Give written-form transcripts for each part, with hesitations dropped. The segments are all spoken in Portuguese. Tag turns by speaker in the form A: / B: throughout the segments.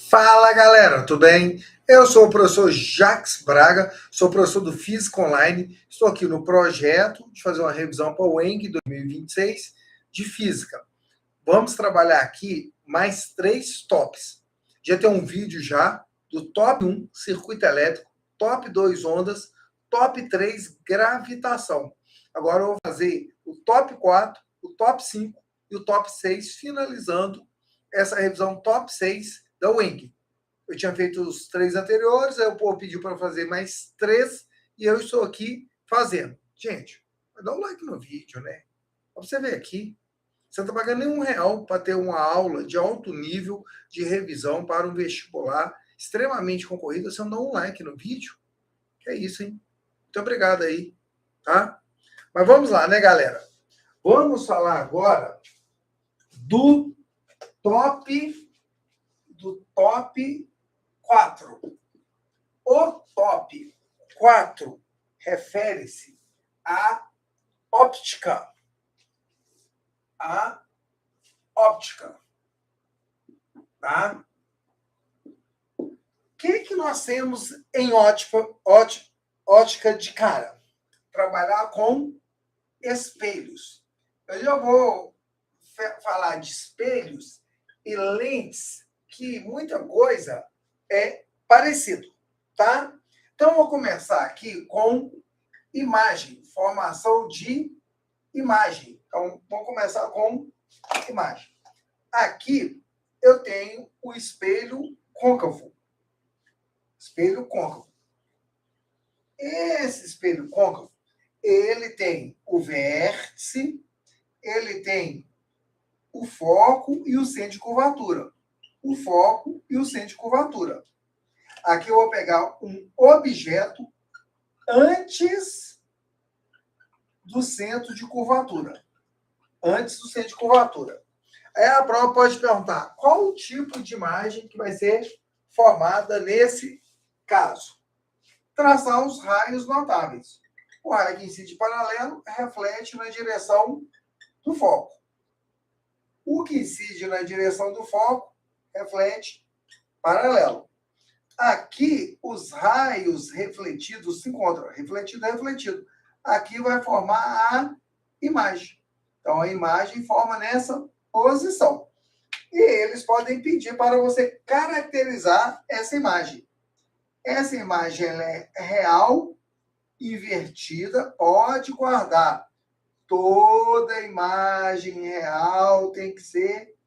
A: Fala galera, tudo bem? Eu sou o professor Jacques Braga, sou professor do Física Online. Estou aqui no projeto de fazer uma revisão para o ENG 2026 de Física. Vamos trabalhar aqui mais 3 tops. Já tem um vídeo já do top 1, circuito elétrico, top 2, ondas, top 3, gravitação. Agora eu vou fazer o top 4, o top 5 e o top 6, finalizando essa revisão top 6 da WENG. Eu tinha feito os 3 anteriores, aí o povo pediu para fazer mais 3 e eu estou aqui fazendo. Gente, dá um like no vídeo, né? Pra você ver aqui, você não está pagando nem R$1 para ter uma aula de alto nível de revisão para um vestibular extremamente concorrido. Você não dá um like no vídeo? Que é isso, hein? Muito obrigado aí, tá? Mas vamos lá, né, galera? Vamos falar agora do top 4. O top 4 refere-se à óptica. A óptica. Tá? O que nós temos em ótica de cara? Trabalhar com espelhos. Eu já vou falar de espelhos e lentes que muita coisa é parecido, tá? Então, vou começar aqui com imagem, formação de imagem. Então, vamos começar com imagem. Aqui, eu tenho o espelho côncavo. Espelho côncavo. Esse espelho côncavo, ele tem o vértice, ele tem o foco e o centro de curvatura. O foco e o centro de curvatura. Aqui eu vou pegar um objeto antes do centro de curvatura. Antes do centro de curvatura. Aí a prova pode perguntar qual o tipo de imagem que vai ser formada nesse caso. Traçar os raios notáveis. O raio que incide paralelo reflete na direção do foco. O que incide na direção do foco reflete paralelo. Aqui, os raios refletidos se encontram. Refletido é refletido. Aqui vai formar a imagem. Então, a imagem forma nessa posição. E eles podem pedir para você caracterizar essa imagem. Essa imagem ela é real, invertida, pode guardar. Toda imagem real tem que ser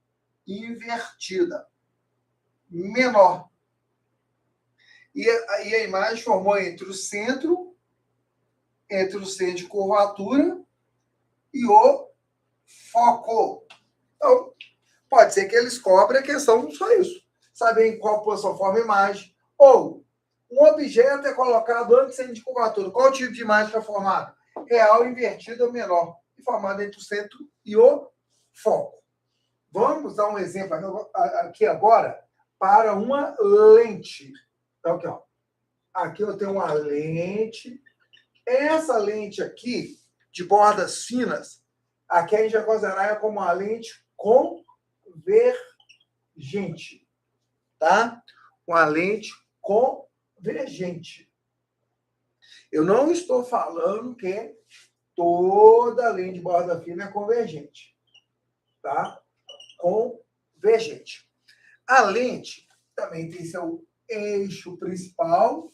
A: invertida. Menor. E a imagem formou entre o centro de curvatura e o foco. Então, pode ser que eles cobrem a questão só isso. Saber em qual posição forma a imagem. Ou, um objeto é colocado antes do centro de curvatura. Qual tipo de imagem está formada? Real, invertida ou menor. E formada entre o centro e o foco. Vamos dar um exemplo aqui agora para uma lente. Então, aqui, ó. Aqui eu tenho uma lente. Essa lente aqui, de bordas finas, aqui a gente vai considerar como uma lente convergente. Tá? Uma lente convergente. Eu não estou falando que toda lente de borda fina é convergente. Tá? Convergente. A lente também tem seu eixo principal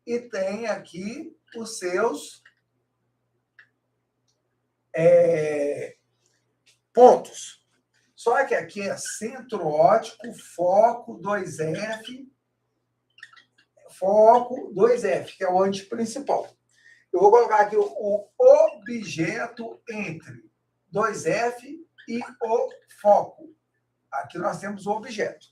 A: e tem aqui os seus pontos. Só que aqui é centro óptico, foco 2F, que é o ângulo principal. Eu vou colocar aqui o objeto entre 2F e o foco. Aqui nós temos o objeto.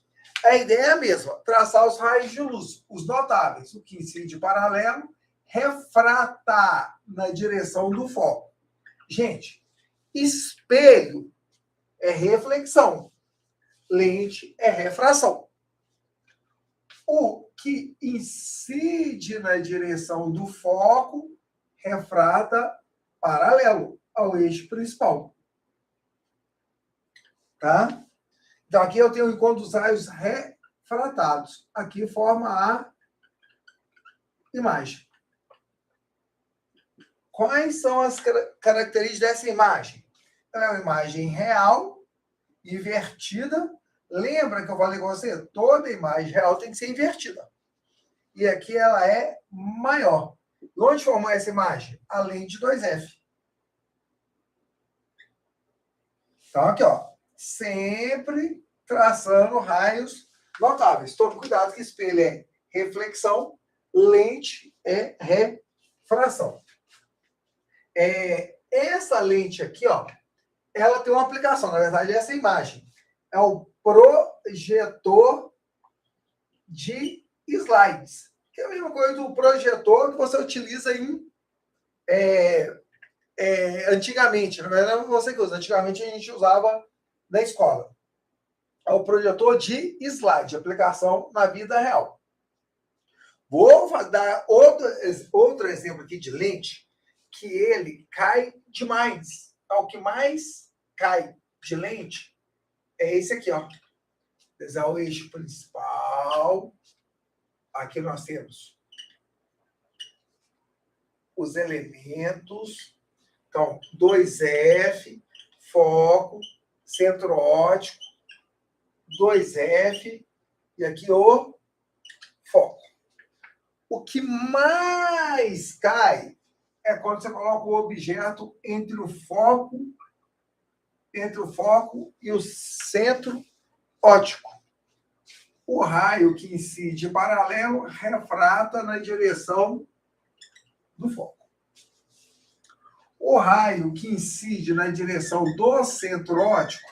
A: A ideia é a mesma, traçar os raios de luz, os notáveis, o que incide paralelo, refratar na direção do foco. Gente, espelho é reflexão, lente é refração. O que incide na direção do foco refrata paralelo ao eixo principal. Tá? Então, aqui eu tenho encontro dos raios fratados. Aqui forma a imagem. Quais são as características dessa imagem? Ela é uma imagem real, invertida. Lembra que eu falei com você? Toda imagem real tem que ser invertida. E aqui ela é maior. E onde formou essa imagem? A lente 2F. Então, aqui, ó. Sempre traçando raios notáveis. Tome cuidado que espelho é reflexão, lente é refração. Essa lente aqui, ó, ela tem uma aplicação. Na verdade, essa imagem é o projetor de slides, que é a mesma coisa do projetor que você utiliza antigamente. Na verdade, não é você que usa. Antigamente, a gente usava na escola. É o projetor de slide, aplicação na vida real. Vou dar outro exemplo aqui de lente, que ele cai demais. O que mais cai de lente é esse aqui, ó. Esse é o eixo principal. Aqui nós temos os elementos. Então, 2F, foco, centro óptico, 2F, e aqui o foco. O que mais cai é quando você coloca o objeto entre o foco e o centro óptico. O raio que incide paralelo refrata na direção do foco. O raio que incide na direção do centro óptico,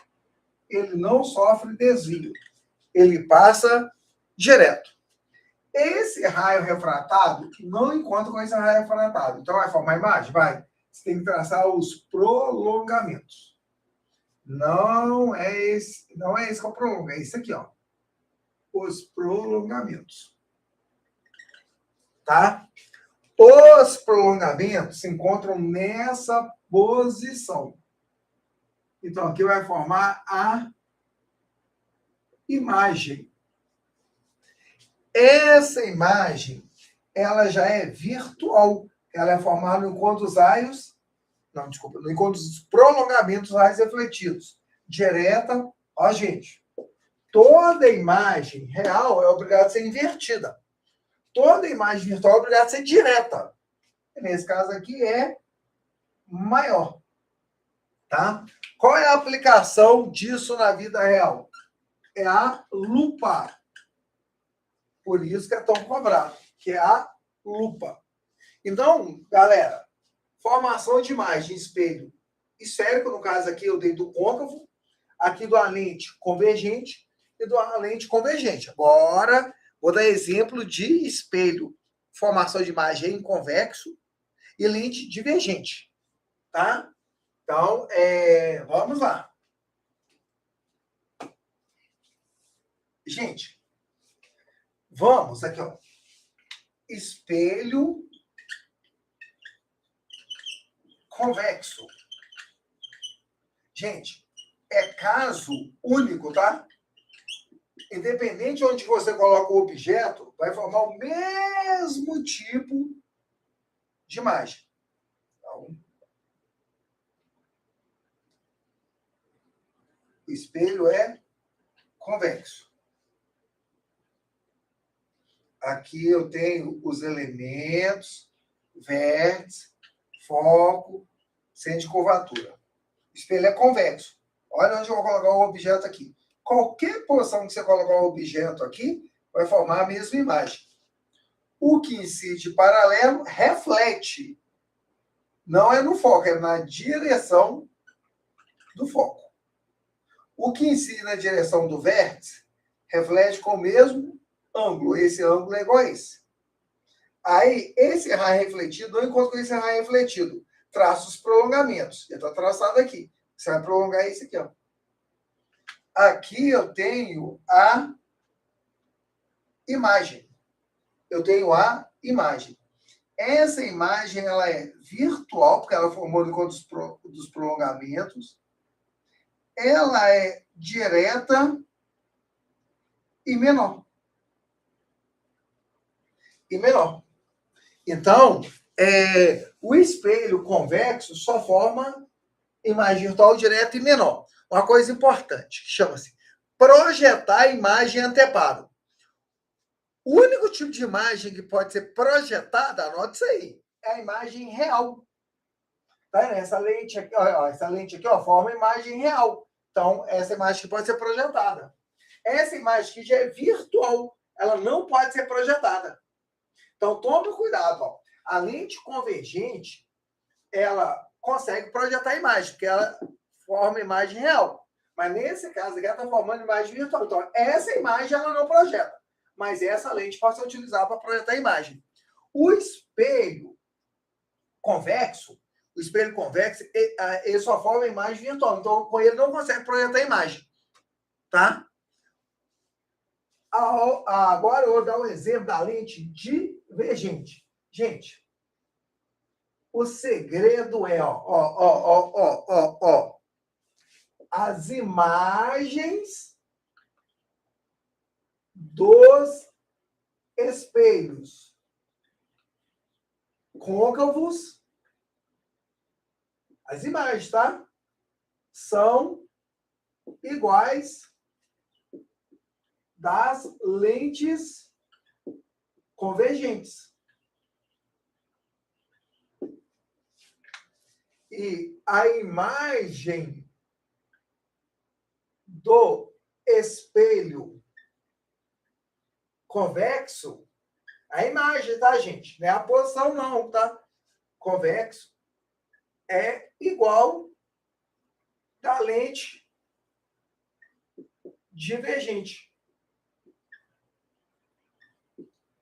A: ele não sofre desvio. Ele passa direto. Esse raio refratado não encontra com esse raio refratado. Então, vai formar a imagem? Vai. Você tem que traçar os prolongamentos. Não é esse que é o prolongo, é esse aqui, ó. Os prolongamentos. Tá? Os prolongamentos se encontram nessa posição. Então, aqui vai formar a imagem. Essa imagem, ela já é virtual. Ela é formada enquanto os raios... Não, desculpa. Enquanto os prolongamentos, os raios refletidos. Direta. Ó, gente. Toda imagem real é obrigada a ser invertida. Toda imagem virtual é obrigada a ser direta. Nesse caso aqui é maior. Tá? Qual é a aplicação disso na vida real? É a lupa. Por isso que é tão cobrado, que é a lupa. Então, galera, formação de imagem espelho esférico, no caso aqui eu dei do côncavo, aqui do lente convergente e do lente convergente. Agora, vou dar exemplo de espelho, formação de imagem em convexo e lente divergente, tá? Então, vamos lá. Gente, vamos aqui, ó. Espelho convexo. Gente, é caso único, tá? Independente de onde você coloca o objeto, vai formar o mesmo tipo de imagem. Então, o espelho é convexo. Aqui eu tenho os elementos, vértice, foco, centro de curvatura. O espelho é convexo. Olha onde eu vou colocar o objeto aqui. Qualquer posição que você colocar o objeto aqui, vai formar a mesma imagem. O que incide paralelo reflete. Não é no foco, é na direção do foco. O que incide na direção do vértice reflete com o mesmo ângulo. Esse ângulo é igual a esse. Aí, esse raio refletido, não encontro com esse raio refletido. Traço os prolongamentos. Já está traçado aqui. Você vai prolongar esse aqui, ó. Aqui eu tenho a imagem. Eu tenho a imagem. Essa imagem, ela é virtual, porque ela formou no encontro dos prolongamentos. Ela é direta e menor. E menor. Então, o espelho convexo só forma imagem virtual direta e menor. Uma coisa importante, que chama-se projetar imagem anteparo. O único tipo de imagem que pode ser projetada, anote isso aí, é a imagem real. Tá? Essa lente aqui, essa lente aqui, forma imagem real. Então, essa imagem que pode ser projetada. Essa imagem que já é virtual, ela não pode ser projetada. Então, tome cuidado. Ó. A lente convergente, ela consegue projetar a imagem, porque ela forma imagem real. Mas nesse caso aqui, ela está formando imagem virtual. Então, essa imagem ela não projeta. Mas essa lente pode ser utilizada para projetar a imagem. O espelho convexo, ele só forma imagem virtual. Então, com ele não consegue projetar a imagem. Tá? Agora eu vou dar um exemplo da lente divergente. Gente, o segredo é, as imagens dos espelhos côncavos, as imagens, tá? São iguais das lentes convergentes. E a imagem do espelho convexo, a imagem, tá, gente? Não é a posição, não, tá? Convexo é igual da lente divergente.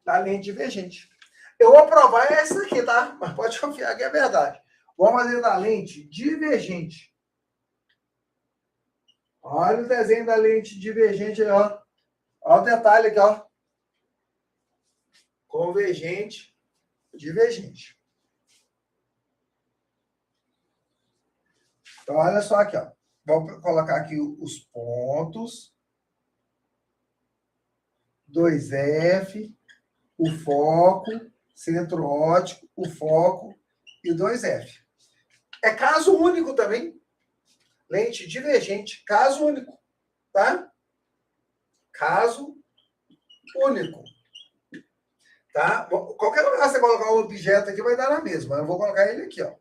A: Da lente divergente. Eu vou provar essa aqui, tá? Mas pode confiar que é verdade. Vamos fazer da lente divergente. Olha o desenho da lente divergente aí, ó. Olha o detalhe aqui, ó. Convergente, divergente. Então, olha só aqui, ó. Vou colocar aqui os pontos. 2F, o foco, centro óptico, o foco e 2F. É caso único também. Lente divergente, caso único, tá? Caso único. Tá? Qualquer lugar que você colocar um objeto aqui vai dar na mesma. Eu vou colocar ele aqui, ó.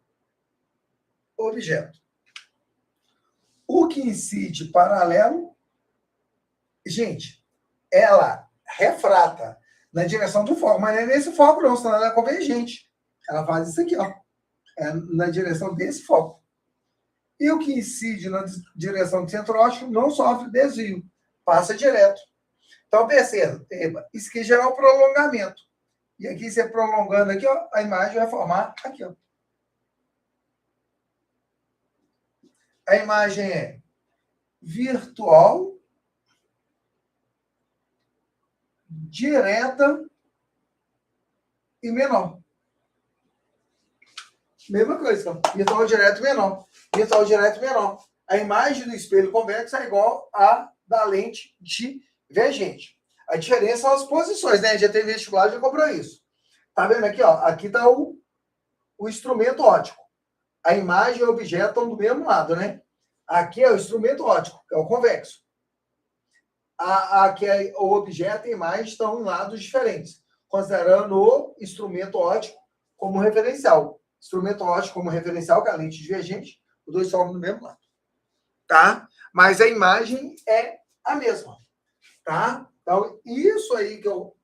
A: Objeto. O que incide paralelo, gente, ela refrata na direção do foco, mas não é nesse foco não, senão ela é convergente. Ela faz isso aqui, ó. É na direção desse foco. E o que incide na direção do centro óptico não sofre desvio, passa direto. Então, perceba, isso aqui já é o prolongamento. E aqui, você prolongando aqui, ó, a imagem vai formar aqui, ó. A imagem é virtual, direta e menor. Mesma coisa, ó. Virtual, direto e menor. Virtual, direto e menor. A imagem do espelho convexo é igual à da lente divergente. A diferença são as posições, né? Já tem vestibular, já cobrou isso. Tá vendo aqui, ó? Aqui tá o instrumento óptico. A imagem e o objeto estão do mesmo lado, né? Aqui é o instrumento óptico, que é o convexo. Aqui é o objeto e a imagem estão em lados diferentes, considerando o instrumento óptico como referencial. Instrumento óptico como referencial, que é a lente divergente, os dois estão do mesmo lado. Tá? Mas a imagem é a mesma. Tá? Então, isso aí que eu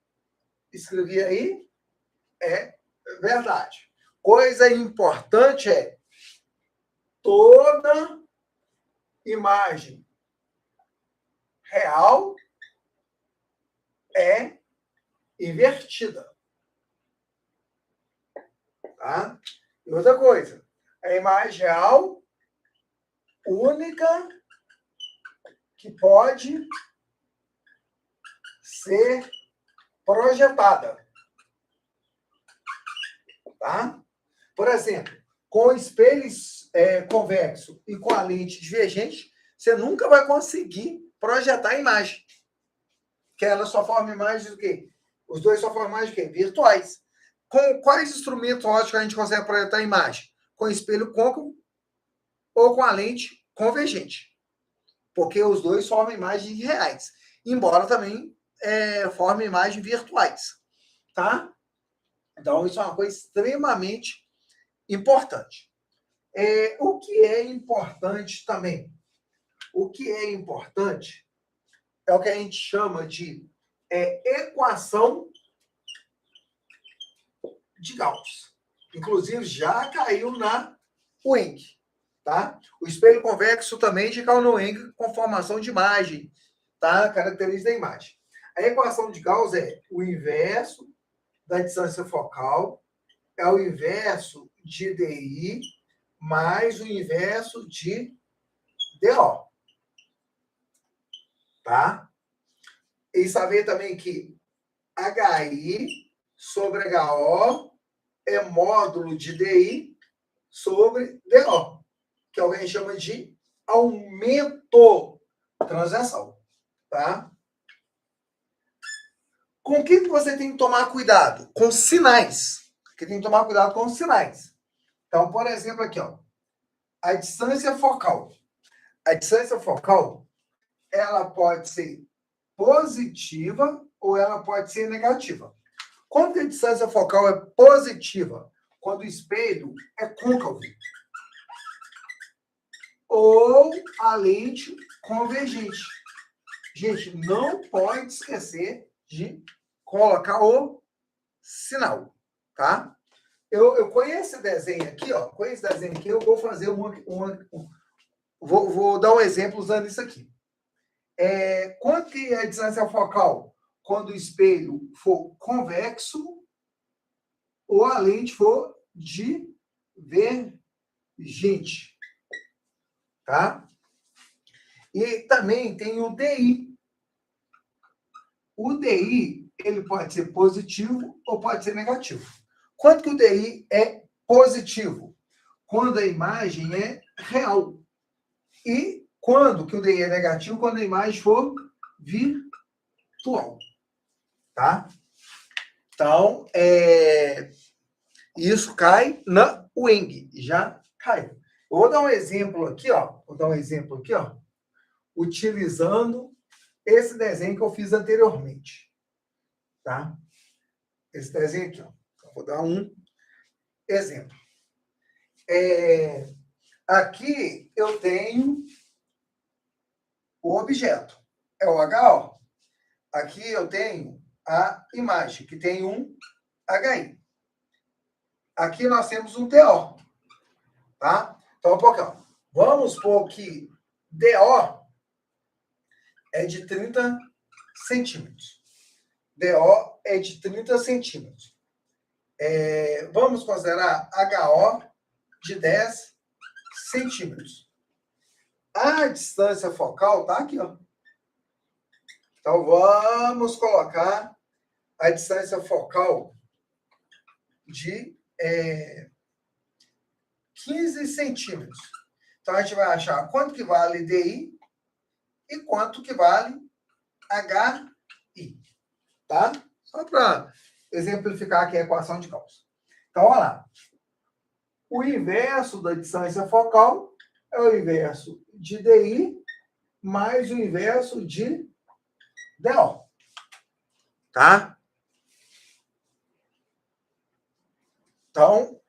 A: escrevi aí é verdade. Coisa importante é toda imagem real é invertida. Tá? E outra coisa, a imagem real única que pode ser projetada. Tá? Por exemplo, com espelho convexo e com a lente divergente, você nunca vai conseguir projetar a imagem. que ela só forma imagens do quê? Os dois só formam imagens do quê? Virtuais. Com quais instrumentos óticos a gente consegue projetar a imagem? Com espelho côncavo ou com a lente convergente. Porque os dois formam imagens reais. Embora também formem imagens virtuais. Tá? Então, isso é uma coisa extremamente importante. O que é importante também? O que é importante é o que a gente chama de equação de Gauss. Inclusive, já caiu na UENG. Tá? O espelho convexo também já caiu no UENG com formação de imagem. Tá? Característica da imagem. A equação de Gauss é o inverso da distância focal, é o inverso de DI mais o inverso de DO. Tá? E saber também que HI sobre HO é módulo de DI sobre DO, que alguém chama de aumento transversal. Tá? Com o que você tem que tomar cuidado? Com sinais. Porque tem que tomar cuidado com os sinais. Então, por exemplo, aqui, ó, a distância focal. A distância focal, ela pode ser positiva ou ela pode ser negativa. Quando a distância focal é positiva, quando o espelho é côncavo, ou a lente convergente. Gente, não pode esquecer de colocar o sinal, tá? Eu conheço esse desenho aqui, ó. Conheço esse desenho aqui, eu vou fazer vou dar um exemplo usando isso aqui. Quanto que é a distância focal? Quando o espelho for convexo ou a lente for divergente, tá? E também tem o DI. O DI, ele pode ser positivo ou pode ser negativo. Quanto que o DI é positivo? Quando a imagem é real. E quando que o DI é negativo? Quando a imagem for virtual. Tá? Então, isso cai na UENG. Já caiu. Eu vou dar um exemplo aqui, ó. Utilizando esse desenho que eu fiz anteriormente. Tá? Esse desenho aqui, ó. Eu vou dar um exemplo. Aqui eu tenho o objeto. É o HO. Aqui eu tenho a imagem, que tem um HI. Aqui nós temos um DO. Tá? Então, vamos supor que DO é de 30 centímetros. DO é de 30 centímetros. Vamos considerar HO de 10 centímetros. A distância focal tá aqui, ó. Então, vamos colocar a distância focal de 15 centímetros. Então, a gente vai achar quanto que vale DI e quanto que vale HI. Tá? Só para exemplificar aqui a equação de Gauss. Então, olha lá. O inverso da distância focal é o inverso de DI mais o inverso de DO. Tá? Então,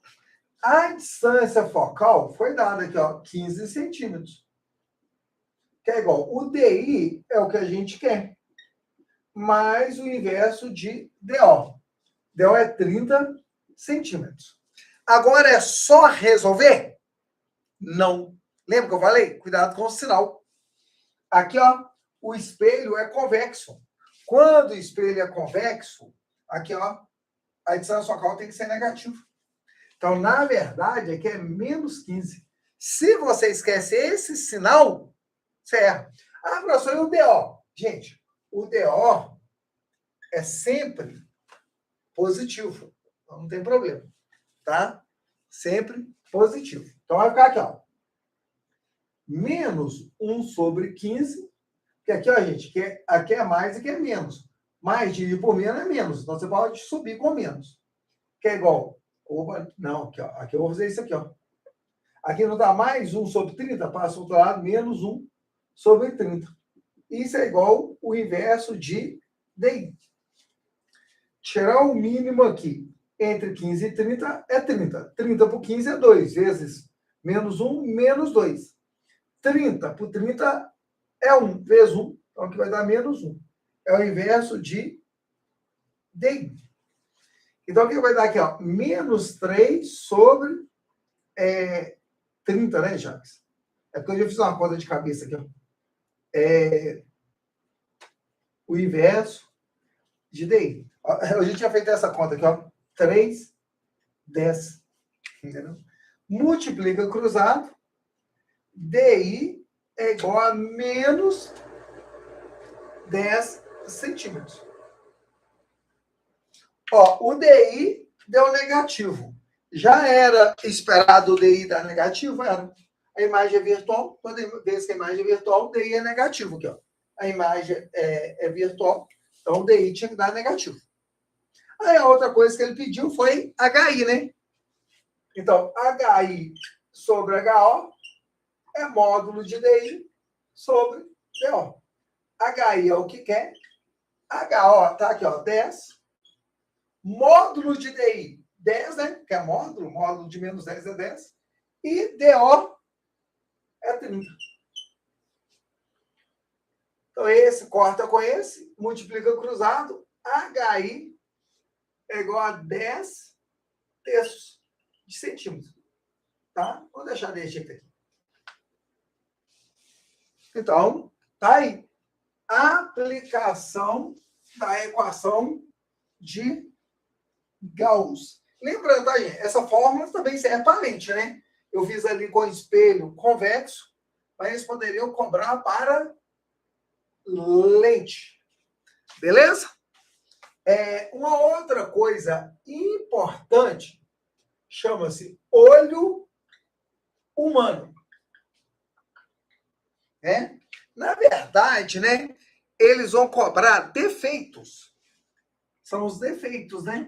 A: a distância focal foi dada aqui, ó, 15 centímetros. Que é igual. O DI é o que a gente quer. Mais o inverso de DO. DO é 30 centímetros. Agora é só resolver? Não. Lembra que eu falei? Cuidado com o sinal. Aqui, ó, o espelho é convexo. Quando o espelho é convexo, aqui, ó, a distância focal tem que ser negativa. Então, na verdade, aqui é menos 15. Se você esquece esse sinal, você erra. Ah, professor, e o DO? Gente, o DO é sempre positivo. Então, não tem problema. Tá? Sempre positivo. Então, vai ficar aqui, ó. Menos 1 sobre 15 Porque aqui, ó, gente, aqui é mais e aqui é menos. Mais dividido por menos é menos. Então, você pode subir com menos. Que é igual. Opa, não, aqui, ó. Aqui eu vou fazer isso aqui, ó. Aqui não dá mais 1 sobre 30, passa o outro lado, menos 1 sobre 30. Isso é igual o inverso de DI. Tirar o mínimo aqui entre 15 e 30 é 30. 30 por 15 é 2, vezes menos 1, menos 2. 30 por 30 é 1, vezes 1. Então, aqui vai dar menos 1. É o inverso de DI. Então, o que vai dar aqui? Ó? Menos 3 sobre 30, né, Jacques? É porque eu já fiz uma conta de cabeça aqui. Ó. O inverso de DI. Eu já tinha feito essa conta aqui, ó. 3, 10. Entendeu? Multiplica cruzado. DI é igual a menos 10 centímetros. Ó, o DI deu negativo. Já era esperado o DI dar negativo? Era. A imagem é virtual. Toda vez que a imagem é virtual, o DI é negativo. Aqui, ó. A imagem é virtual, então o DI tinha que dar negativo. Aí a outra coisa que ele pediu foi HI, né? Então, HI sobre HO é módulo de DI sobre DO. HI é o que quer. HO tá aqui, ó, 10. Módulo de DI, 10, né? Que é módulo. Módulo de menos 10 é 10. E DO é 30. Então, esse corta com esse, multiplica cruzado. HI é igual a 10 terços de centímetro. Tá? Vou deixar desse jeito aqui. Então, tá aí. Aplicação da equação de Gauss. Lembrando, tá, gente? Essa fórmula também serve para lente, né? Eu fiz ali com espelho convexo, mas eles poderiam cobrar para lente. Beleza? Uma outra coisa importante chama-se olho humano. Na verdade, né? Eles vão cobrar defeitos. São os defeitos, né?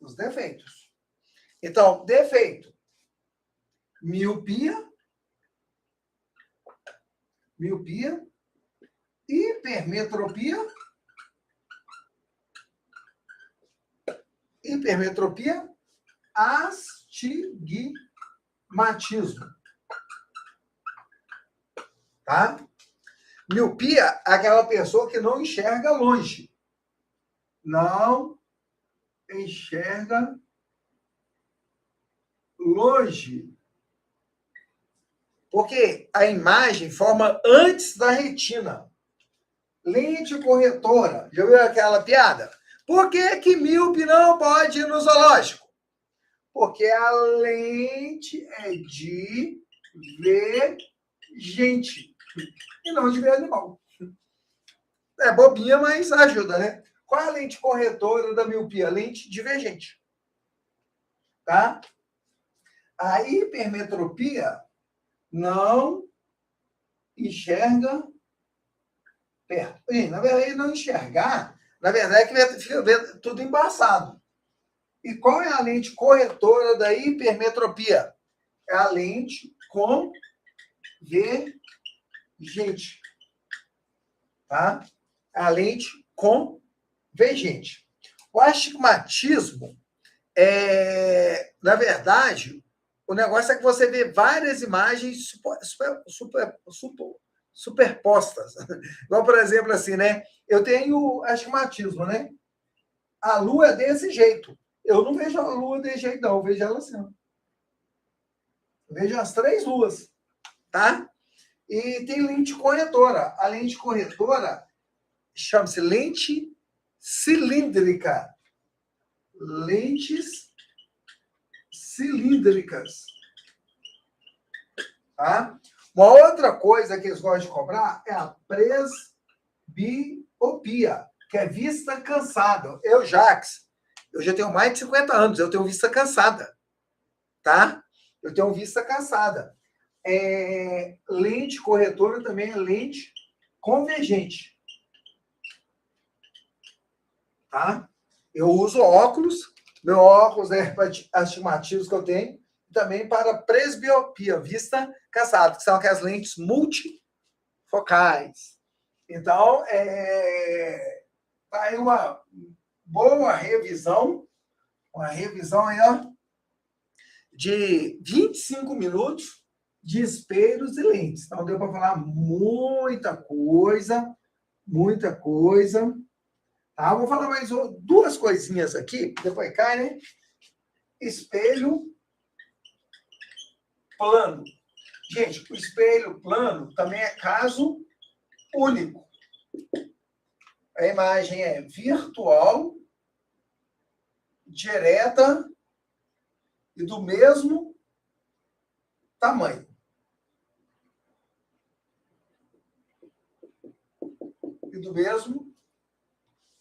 A: Os defeitos. Então, defeito. Miopia. Hipermetropia. Astigmatismo. Tá? Miopia é aquela pessoa que não enxerga longe. Não enxerga longe. Porque a imagem forma antes da retina. Lente corretora. Já viu aquela piada? Por que míope não pode ir no zoológico? Porque a lente é de ver gente e não de ver animal. É bobinha, mas ajuda, né? Qual é a lente corretora da miopia? Lente divergente. Tá? A hipermetropia não enxerga perto. E, na verdade, não enxergar, na verdade, é que fica tudo embaçado. E qual é a lente corretora da hipermetropia? É a lente convergente. Tá? A lente convergente. O astigmatismo na verdade, o negócio é que você vê várias imagens superpostas. Igual, por exemplo, assim, né? Eu tenho astigmatismo, né? A Lua é desse jeito. Eu não vejo a Lua desse jeito, não. Eu vejo ela assim. Eu vejo as 3 luas, tá? E tem lente corretora. A lente corretora chama-se lente cilíndrica. Lentes cilíndricas. Tá? Uma outra coisa que eles gostam de cobrar é a presbiopia, que é vista cansada. Eu, Jacques, eu já tenho mais de 50 anos, eu tenho vista cansada. Tá? Eu tenho vista cansada. lente corretora também é lente convergente. Tá? Eu uso óculos, meu óculos é para astigmatismo que eu tenho, e também para presbiopia, vista cansada, que são aquelas lentes multifocais. Então, tá aí uma boa revisão, aí, ó, de 25 minutos de espelhos e lentes. Então, deu para falar muita coisa, muita coisa. Tá? Vou falar mais duas coisinhas aqui, depois cai, né? Espelho plano. Gente, o espelho plano também é caso único. A imagem é virtual, direta e do mesmo tamanho. E do mesmo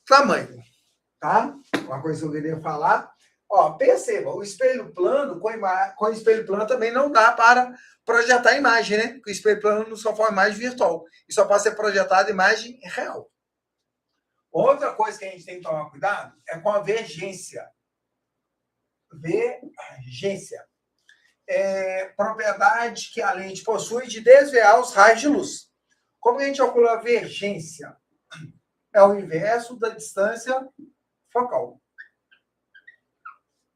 A: tamanho, tá? Uma coisa que eu queria falar. Ó, perceba, o espelho plano, com espelho plano também não dá para projetar imagem, né? Porque o espelho plano só for imagem virtual. E só pode ser projetada imagem real. Outra coisa que a gente tem que tomar cuidado é com a vergência. Vergência. Propriedade que a lente possui de desviar os raios de luz. Como a gente calcula a vergência? É o inverso da distância focal.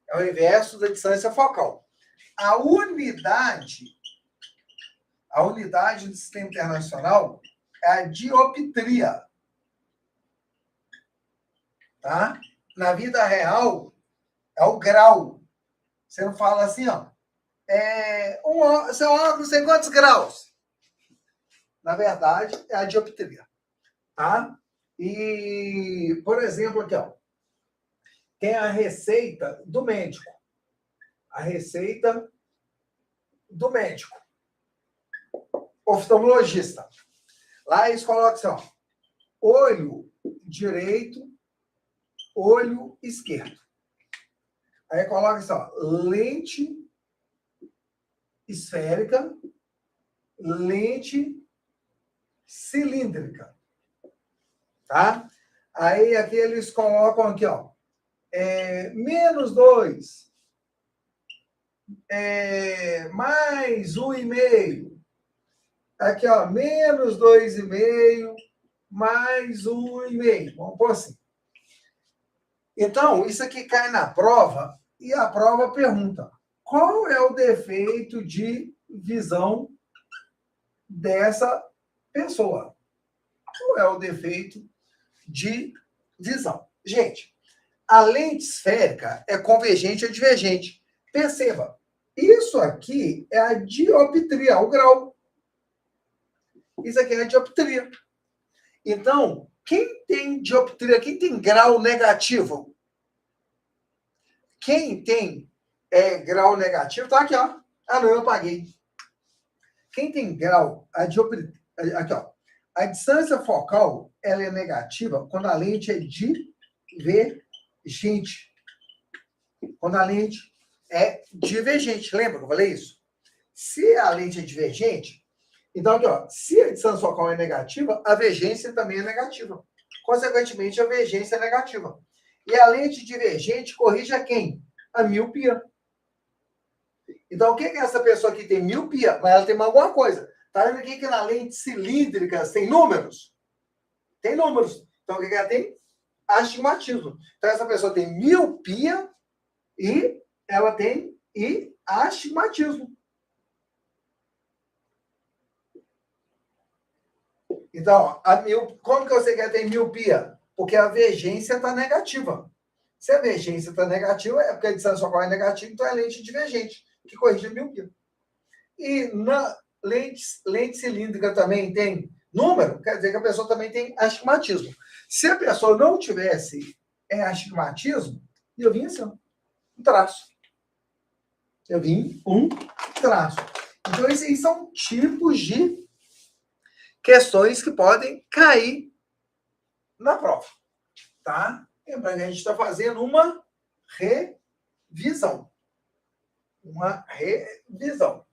A: É o inverso da distância focal. A unidade do sistema internacional é a dioptria. Tá? Na vida real, é o grau. Você não fala assim, ó. Seu óculos tem quantos graus? Na verdade, é a dioptria. Tá? E, por exemplo, aqui, ó. Tem a receita do médico. A receita do médico. Oftalmologista. Lá eles colocam assim, ó. Olho direito, olho esquerdo. Aí coloca assim, ó. Lente esférica, lente cilíndrica. Tá? Aí aqui eles colocam aqui, ó. -2. Mais 1,5. Aqui, ó, -2,5, mais 1,5. Vamos pôr assim. Então, isso aqui cai na prova e a prova pergunta: qual é o defeito de visão dessa pessoa? Qual é o defeito de visão? Gente, a lente esférica é convergente ou divergente. Perceba, isso aqui é a dioptria, o grau. Isso aqui é a dioptria. Então, quem tem dioptria, quem tem grau negativo? Quem tem grau negativo, tá aqui, ó. Ah, não, eu apaguei. Quem tem grau, a dioptria, aqui, ó. A distância focal, ela é negativa quando a lente é divergente. Quando a lente é divergente. Lembra que eu falei isso? Se a lente é divergente, então aqui, ó, se a distância focal é negativa, a vergência também é negativa. Consequentemente, a vergência é negativa. E a lente divergente corrige a quem? A miopia. Então, o que é essa pessoa que tem miopia? Mas ela tem alguma coisa. Tá vendo aqui que na lente cilíndrica tem números? Tem números. Então, o que ela tem? Astigmatismo. Então, essa pessoa tem miopia e ela tem astigmatismo. Então, como que você quer ter miopia? Porque a vergência está negativa. Se a vergência está negativa, é porque a distância focal é negativa, então é lente divergente, que corrige a miopia. E na lente cilíndrica também tem número, quer dizer que a pessoa também tem astigmatismo. Se a pessoa não tivesse astigmatismo, eu vinha assim, um traço. Eu vim um traço. Então, esses são tipos de questões que podem cair na prova, tá? Lembrando que a gente está fazendo uma revisão. Uma revisão.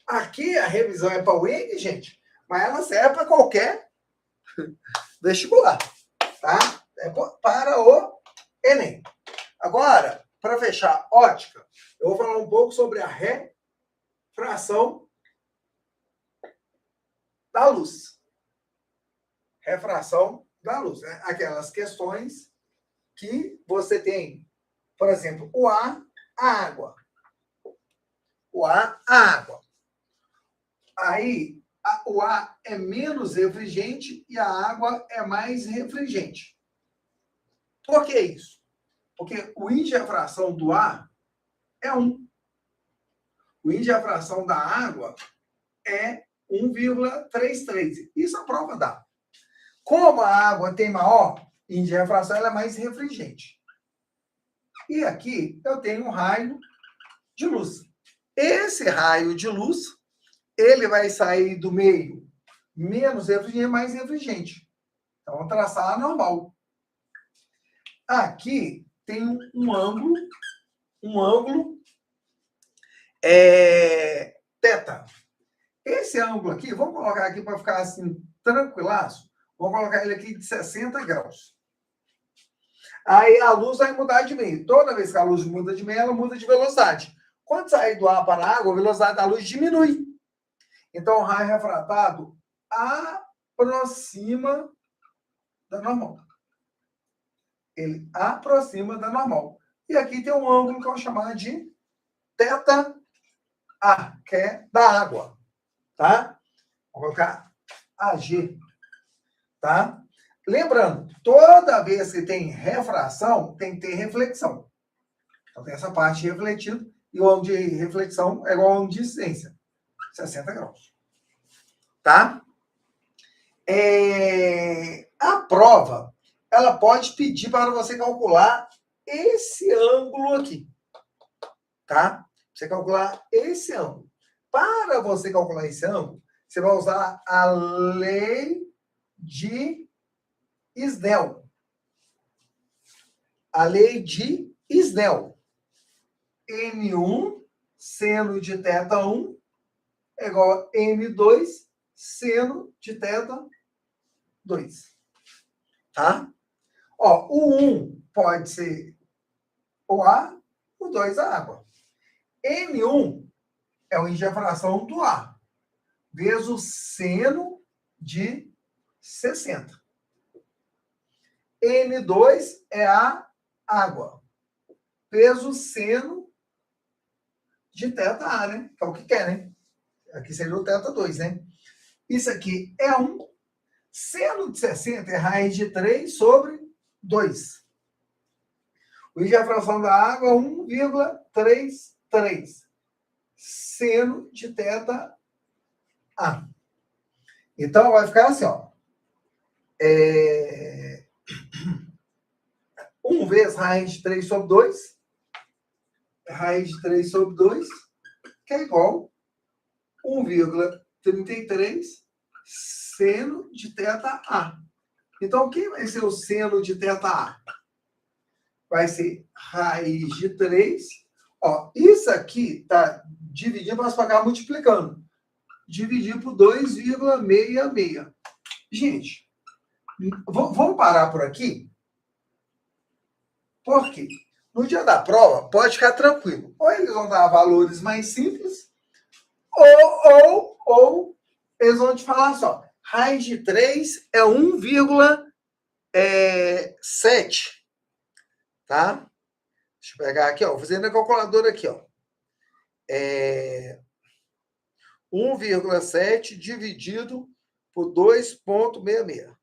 A: Aqui a revisão é para o Enem, gente, mas ela serve para qualquer vestibular, tá? É para o Enem. Agora, para fechar ótica, eu vou falar um pouco sobre a refração da luz. Refração da luz, né? Aquelas questões que você tem, por exemplo, o ar, a água. O ar, a água. Aí, o ar é menos refrigerante e a água é mais refrigerante. Por que isso? Porque o índice de refração do ar é 1. O índice de refração da água é 1,33. Isso a prova dá. Como a água tem maior índice de refração, ela é mais refrigerante. E aqui eu tenho um raio de luz. Esse raio de luz, ele vai sair do meio menos refrigerante, mais refrigerante. Então, vamos traçar a normal. Aqui tem um ângulo teta. Esse ângulo aqui, vamos colocar aqui para ficar assim, tranquilaço. Vamos colocar ele aqui de 60 graus. Aí a luz vai mudar de meio. Toda vez que a luz muda de meio, ela muda de velocidade. Quando sair do ar para a água, a velocidade da luz diminui. Então, o raio refratado aproxima da normal. Ele aproxima da normal. E aqui tem um ângulo que eu vou chamar de θA, que é da água. Tá? Vou colocar AG. Tá? Lembrando, toda vez que tem refração, tem que ter reflexão. Então, tem essa parte refletida, e o ângulo de reflexão é igual ao ângulo de incidência. 60 graus. Tá? A prova, ela pode pedir para você calcular esse ângulo aqui. Tá? Você calcular esse ângulo. Para você calcular esse ângulo, você vai usar a lei de Snell. A lei de Snell. N1 seno de θ1 é igual a N2 seno de θ2. Tá? Ó, o 1 pode ser o ar, o 2 a água. N1 é o índice de refração do ar, vezes o seno de 60. N2 é a água, vezes o seno de θA, né? Que é o que quer, né? Aqui seria o θ2, né? Isso aqui é 1. Seno de 60 é raiz de 3 sobre 2. O índice de refração da água é 1,33. Seno de θA. Então, vai ficar assim, ó. 1 vezes raiz de 3 sobre 2. Raiz de 3 sobre 2, que é igual a 1,33 seno de θA. Então, o que vai ser o seno de θA? Vai ser raiz de 3. Ó, isso aqui tá dividindo, mas para cá multiplicando. Dividir por 2,66. Gente, vamos parar por aqui? Por quê? No dia da prova, pode ficar tranquilo. Ou eles vão dar valores mais simples, ou eles vão te falar só. Raiz de 3 é 1,7. Tá? Deixa eu pegar aqui, ó. Vou fazer na calculadora aqui, ó. 1,7 dividido por 2,66.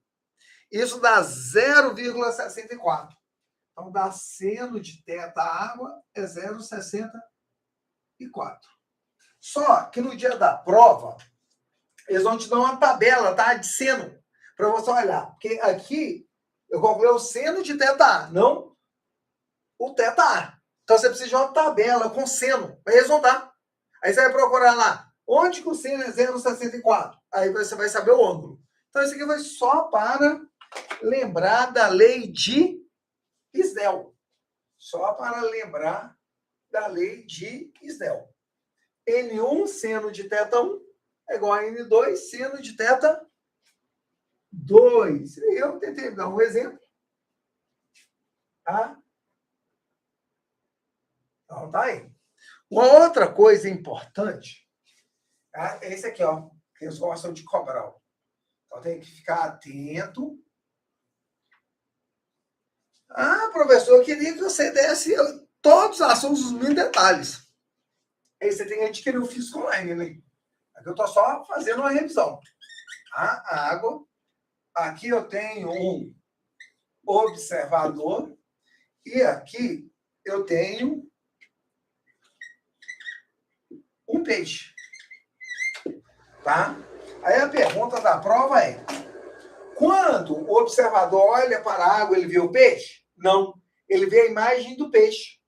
A: Isso dá 0,64. Então, dá seno de θ água é 0,64. Só que no dia da prova, eles vão te dar uma tabela, tá? De seno, para você olhar. Porque aqui, eu calculei o seno de θA, não o θA. Então, você precisa de uma tabela com seno, para eles vão dar. Aí você vai procurar lá, onde que o seno é 0,64? Aí você vai saber o ângulo. Então, isso aqui vai só para lembrar da lei de Snell. Só para lembrar da lei de Snell. N1 seno de θ1 é igual a N2 seno de θ2. E eu tentei dar um exemplo. Tá? Então, tá aí. Uma outra coisa importante é esse aqui, ó, que eles gostam de cobrar. Ó. Então, tem que ficar atento. Ah, professor, eu queria que você desse todos os assuntos, os mil detalhes. Aí você tem que adquirir o Física Online, né? Aqui eu estou só fazendo uma revisão. A água. Aqui eu tenho um observador. E aqui eu tenho um peixe. Tá? Aí a pergunta da prova é: quando o observador olha para a água, ele vê o peixe? Não. Ele vê a imagem do peixe.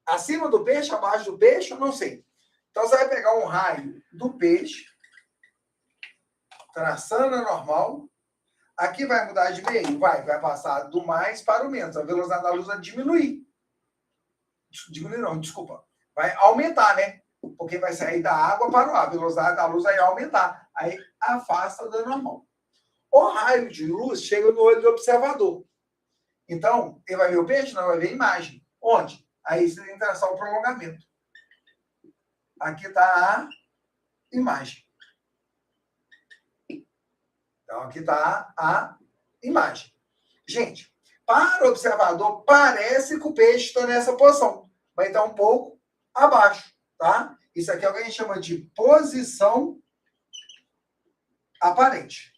A: Acima do peixe, abaixo do peixe, eu não sei. Então você vai pegar um raio do peixe, traçando a normal. Aqui vai mudar de meio? Vai passar do mais para o menos. A velocidade da luz vai diminuir. Diminuir não, desculpa. Vai aumentar, né? Porque vai sair da água para o ar. A velocidade da luz vai aumentar. Aí afasta da normal. O raio de luz chega no olho do observador. Então, ele vai ver o peixe? Não, vai ver a imagem. Onde? Aí você tem que traçar o prolongamento. Aqui está a imagem. Então, aqui está a imagem. Gente, para o observador, parece que o peixe está nessa posição. Vai estar um pouco abaixo, tá? Isso aqui é o que a gente chama de posição aparente.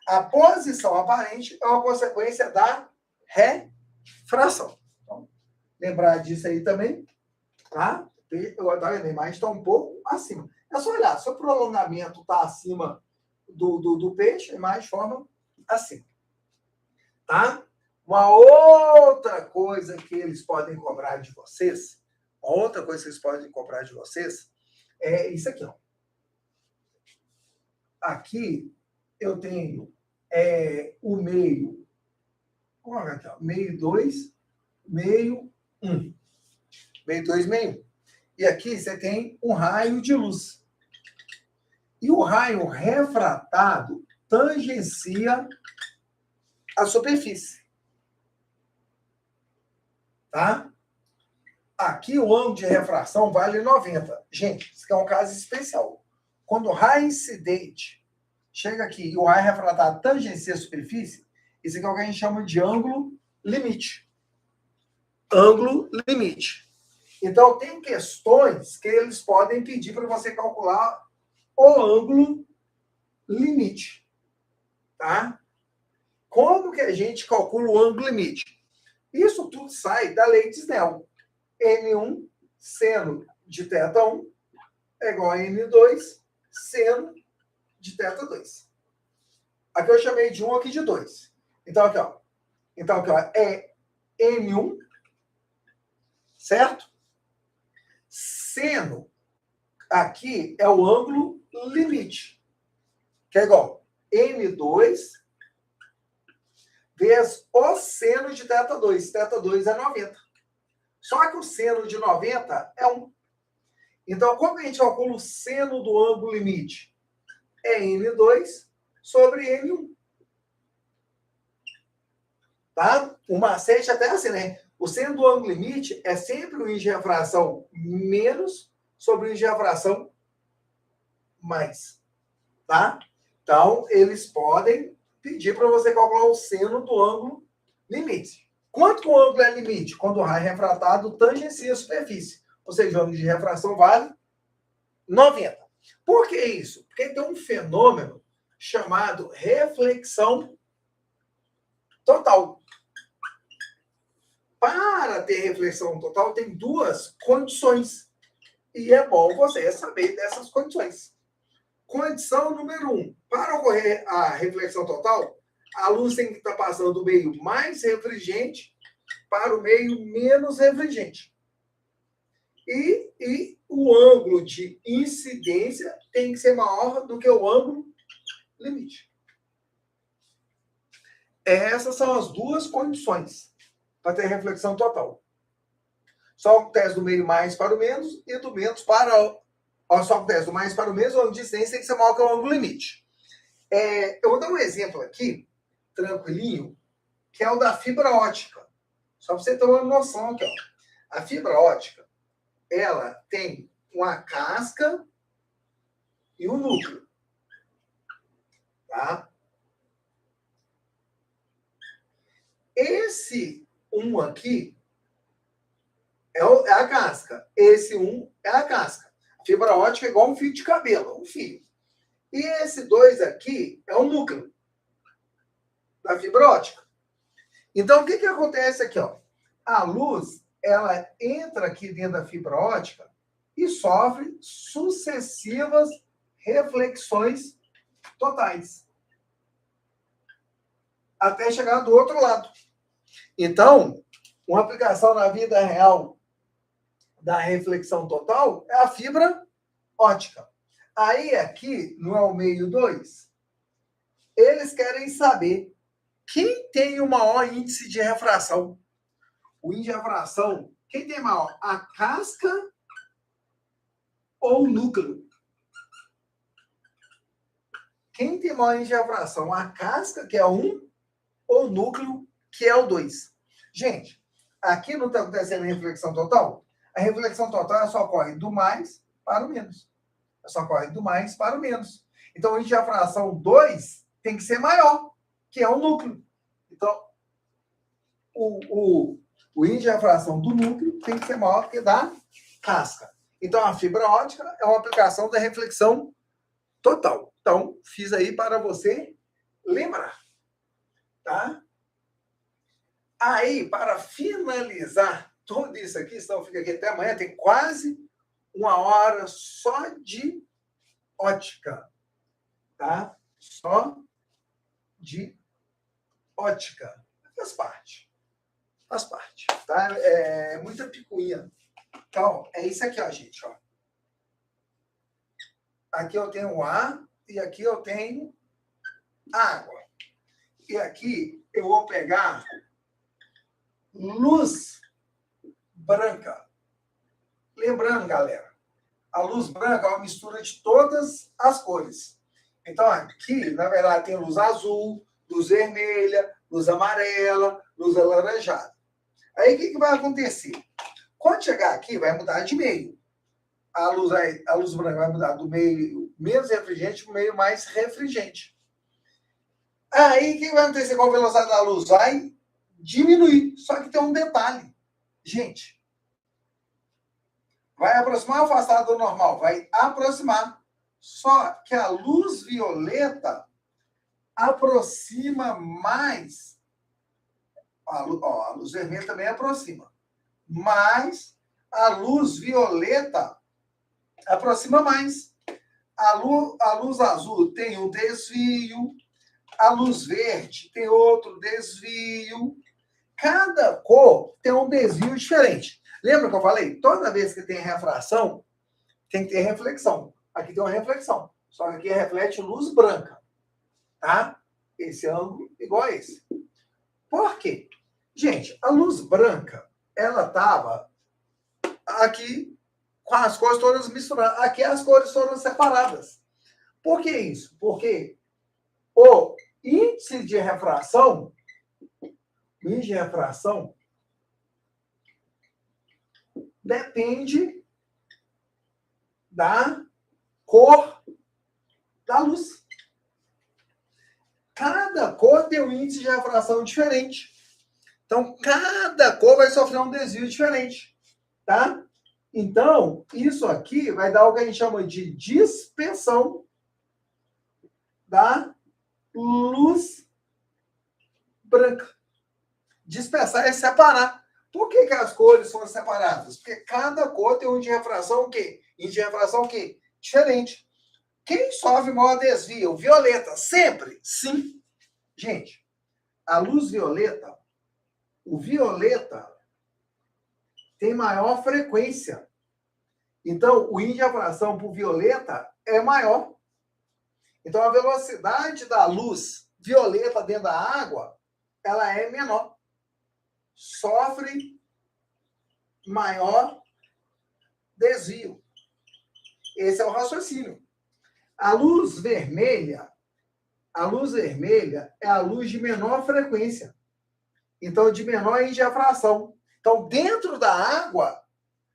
A: A posição aparente é uma consequência da refração. Então, lembrar disso aí também, tá? A imagem está um pouco acima. É só olhar, se o prolongamento está acima do peixe, a imagem forma assim. Tá? Uma outra coisa que eles podem cobrar de vocês, é isso aqui, ó. Aqui eu tenho o meio, olha aqui, ó, meio 2, meio 1. Meio 2, meio 1. E aqui você tem um raio de luz. E o raio refratado tangencia a superfície. Tá? Aqui o ângulo de refração vale 90. Gente, isso aqui é um caso especial. Quando o raio incidente chega aqui e o raio refratado tangencia a superfície, isso aqui é o que a gente chama de ângulo limite. Ângulo limite. Então, tem questões que eles podem pedir para você calcular o ângulo limite. Tá? Como que a gente calcula o ângulo limite? Isso tudo sai da lei de Snell. N1 seno de θ1 é igual a N2 seno de θ2. Aqui eu chamei de 1, aqui de 2. Então, aqui, ó. É N1, certo? Seno, aqui é o ângulo limite, que é igual a N2 vezes o seno de θ2. θ2 é 90. Só que o seno de 90 é 1. Então, como a gente calcula o seno do ângulo limite? É N2 sobre N1. Tá? O macete até assim, né? O seno do ângulo limite é sempre o índice de refração menos sobre o índice de refração mais. Tá? Então, eles podem pedir para você calcular o seno do ângulo limite. Quanto que o ângulo é limite? Quando o raio refratado tangencia a superfície. Ou seja, o ângulo de refração vale 90. Por que isso? Porque tem um fenômeno chamado reflexão total. Para ter reflexão total, tem duas condições. E é bom você saber dessas condições. Condição número 1. Para ocorrer a reflexão total, a luz tem que estar passando do meio mais refringente para o meio menos refringente. E o ângulo de incidência tem que ser maior do que o ângulo limite. Essas são as duas condições para ter reflexão total. Só acontece do meio mais para o menos e do menos para o... Só acontece do mais para o menos, o ângulo de incidência tem que ser maior que o ângulo limite. Eu vou dar um exemplo aqui, tranquilinho, que é o da fibra ótica. Só para você ter uma noção aqui, ó. A fibra ótica, ela tem uma casca e um núcleo. Tá? Esse um aqui é a casca. Esse um é a casca. A fibra ótica é igual um fio de cabelo, um fio. E esse 2 aqui é o núcleo da fibra ótica. Então, o que acontece aqui? Ó? A luz, ela entra aqui dentro da fibra ótica e sofre sucessivas reflexões totais. Até chegar do outro lado. Então, uma aplicação na vida real da reflexão total é a fibra ótica. Aí, aqui, no ao meio 2, eles querem saber quem tem o maior índice de refração. O índice de refração, quem tem maior? A casca ou o núcleo? Quem tem maior índice de refração? A casca, que é 1, ou o núcleo, que é o 2? Gente, aqui não está acontecendo a reflexão total? A reflexão total só ocorre do mais para o menos. Só ocorre do mais para o menos. Então, o índice de refração 2 tem que ser maior, que é o núcleo. Então, o índice de refração do núcleo tem que ser maior que da casca. Então, a fibra ótica é uma aplicação da reflexão total. Então, fiz aí para você lembrar. Tá? Aí, para finalizar tudo isso aqui, senão fica aqui até amanhã, tem quase 1 hora só de ótica. Tá? Só de ótica. Faz parte. Faz parte. Tá? É muita picuinha. Então, é isso aqui, ó, gente. Ó. Aqui eu tenho ar e aqui eu tenho água. E aqui eu vou pegar luz branca. Lembrando, galera, a luz branca é uma mistura de todas as cores. Então, aqui, na verdade, tem luz azul, luz vermelha, luz amarela, luz alaranjada. Aí, o que vai acontecer? Quando chegar aqui, vai mudar de meio. A luz branca vai mudar do meio menos refrigerante para o meio mais refrigerante. Aí, o que vai acontecer com a velocidade da luz? Vai diminuir. Só que tem um detalhe. Gente, vai aproximar ou afastar do normal? Vai aproximar. Só que a luz violeta aproxima mais. A luz vermelha também aproxima. Mas a luz violeta aproxima mais. A luz azul tem um desvio. A luz verde tem outro desvio. Cada cor tem um desvio diferente. Lembra que eu falei? Toda vez que tem refração, tem que ter reflexão. Aqui tem uma reflexão. Só que aqui reflete luz branca. Tá? Esse ângulo igual a esse. Por quê? Gente, a luz branca, ela estava aqui com as cores todas misturadas. Aqui as cores foram separadas. Por que isso? Porque o índice de refração depende da cor da luz. Cada cor tem um índice de refração diferente. Então, cada cor vai sofrer um desvio diferente. Tá? Então, isso aqui vai dar o que a gente chama de dispersão da luz branca. Dispersar é separar. Por que as cores foram separadas? Porque cada cor tem um índice de refração o quê? Índice de refração o quê? Diferente. Quem sofre maior desvio? O violeta. Sempre? Sim. Gente, a luz violeta, o violeta tem maior frequência. Então, o índice de refração para o violeta é maior. Então, a velocidade da luz violeta dentro da água, ela é menor. Sofre maior desvio. Esse é o raciocínio. A luz vermelha é a luz de menor frequência. Então, de menor ingefração. Então, dentro da água,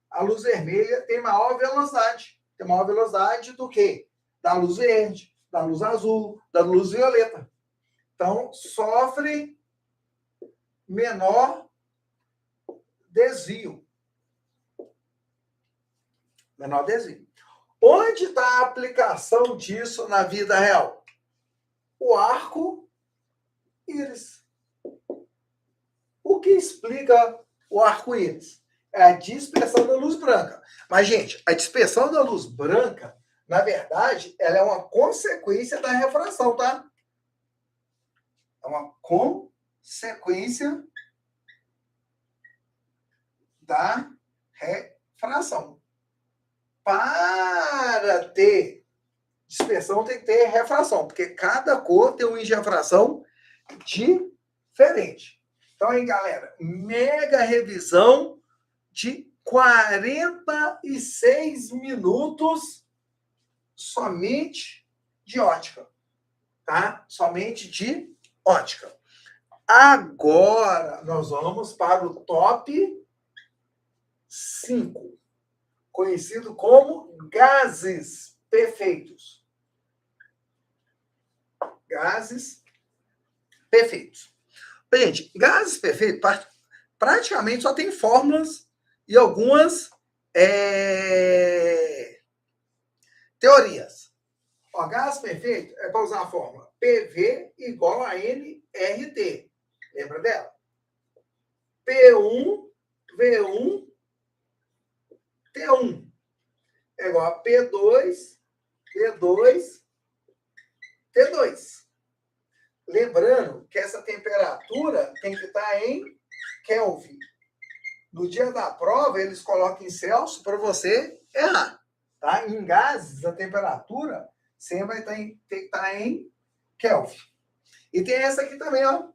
A: a luz vermelha tem maior velocidade. Tem maior velocidade do que? Da luz verde, da luz azul, da luz violeta. Então, sofre menor desvio. Menor desvio. Onde está a aplicação disso na vida real? O arco-íris. O que explica o arco-íris? É a dispersão da luz branca. Mas, gente, a dispersão da luz branca, na verdade, ela é uma consequência da refração, tá? É uma consequência da refração. Para ter dispersão, tem que ter refração, porque cada cor tem uma ingefração diferente. Então, aí, galera, mega revisão de 46 minutos somente de ótica, tá? Somente de ótica. Agora, nós vamos para o top 5, conhecido como gases perfeitos. Gases perfeitos. Gente, gases perfeitos praticamente só tem fórmulas e algumas teorias. O gás perfeito é para usar a fórmula PV igual a nRT. Lembra dela? P1, V1, T1 é igual a P2, V2, T2. Lembrando que essa temperatura tem que estar em Kelvin. No dia da prova, eles colocam em Celsius para você errar. Tá? Em gases, a temperatura sempre vai ter que estar em Kelvin. E tem essa aqui também, ó.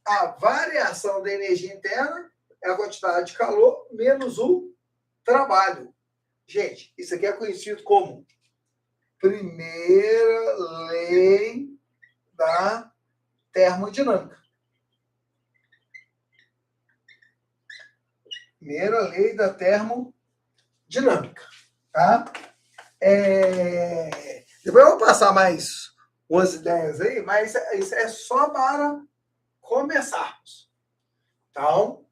A: A variação da energia interna é a quantidade de calor menos o trabalho. Gente, isso aqui é conhecido como primeira lei da termodinâmica. Primeira lei da termodinâmica. Tá? Depois eu vou passar mais umas ideias aí, mas isso é só para começarmos. Então,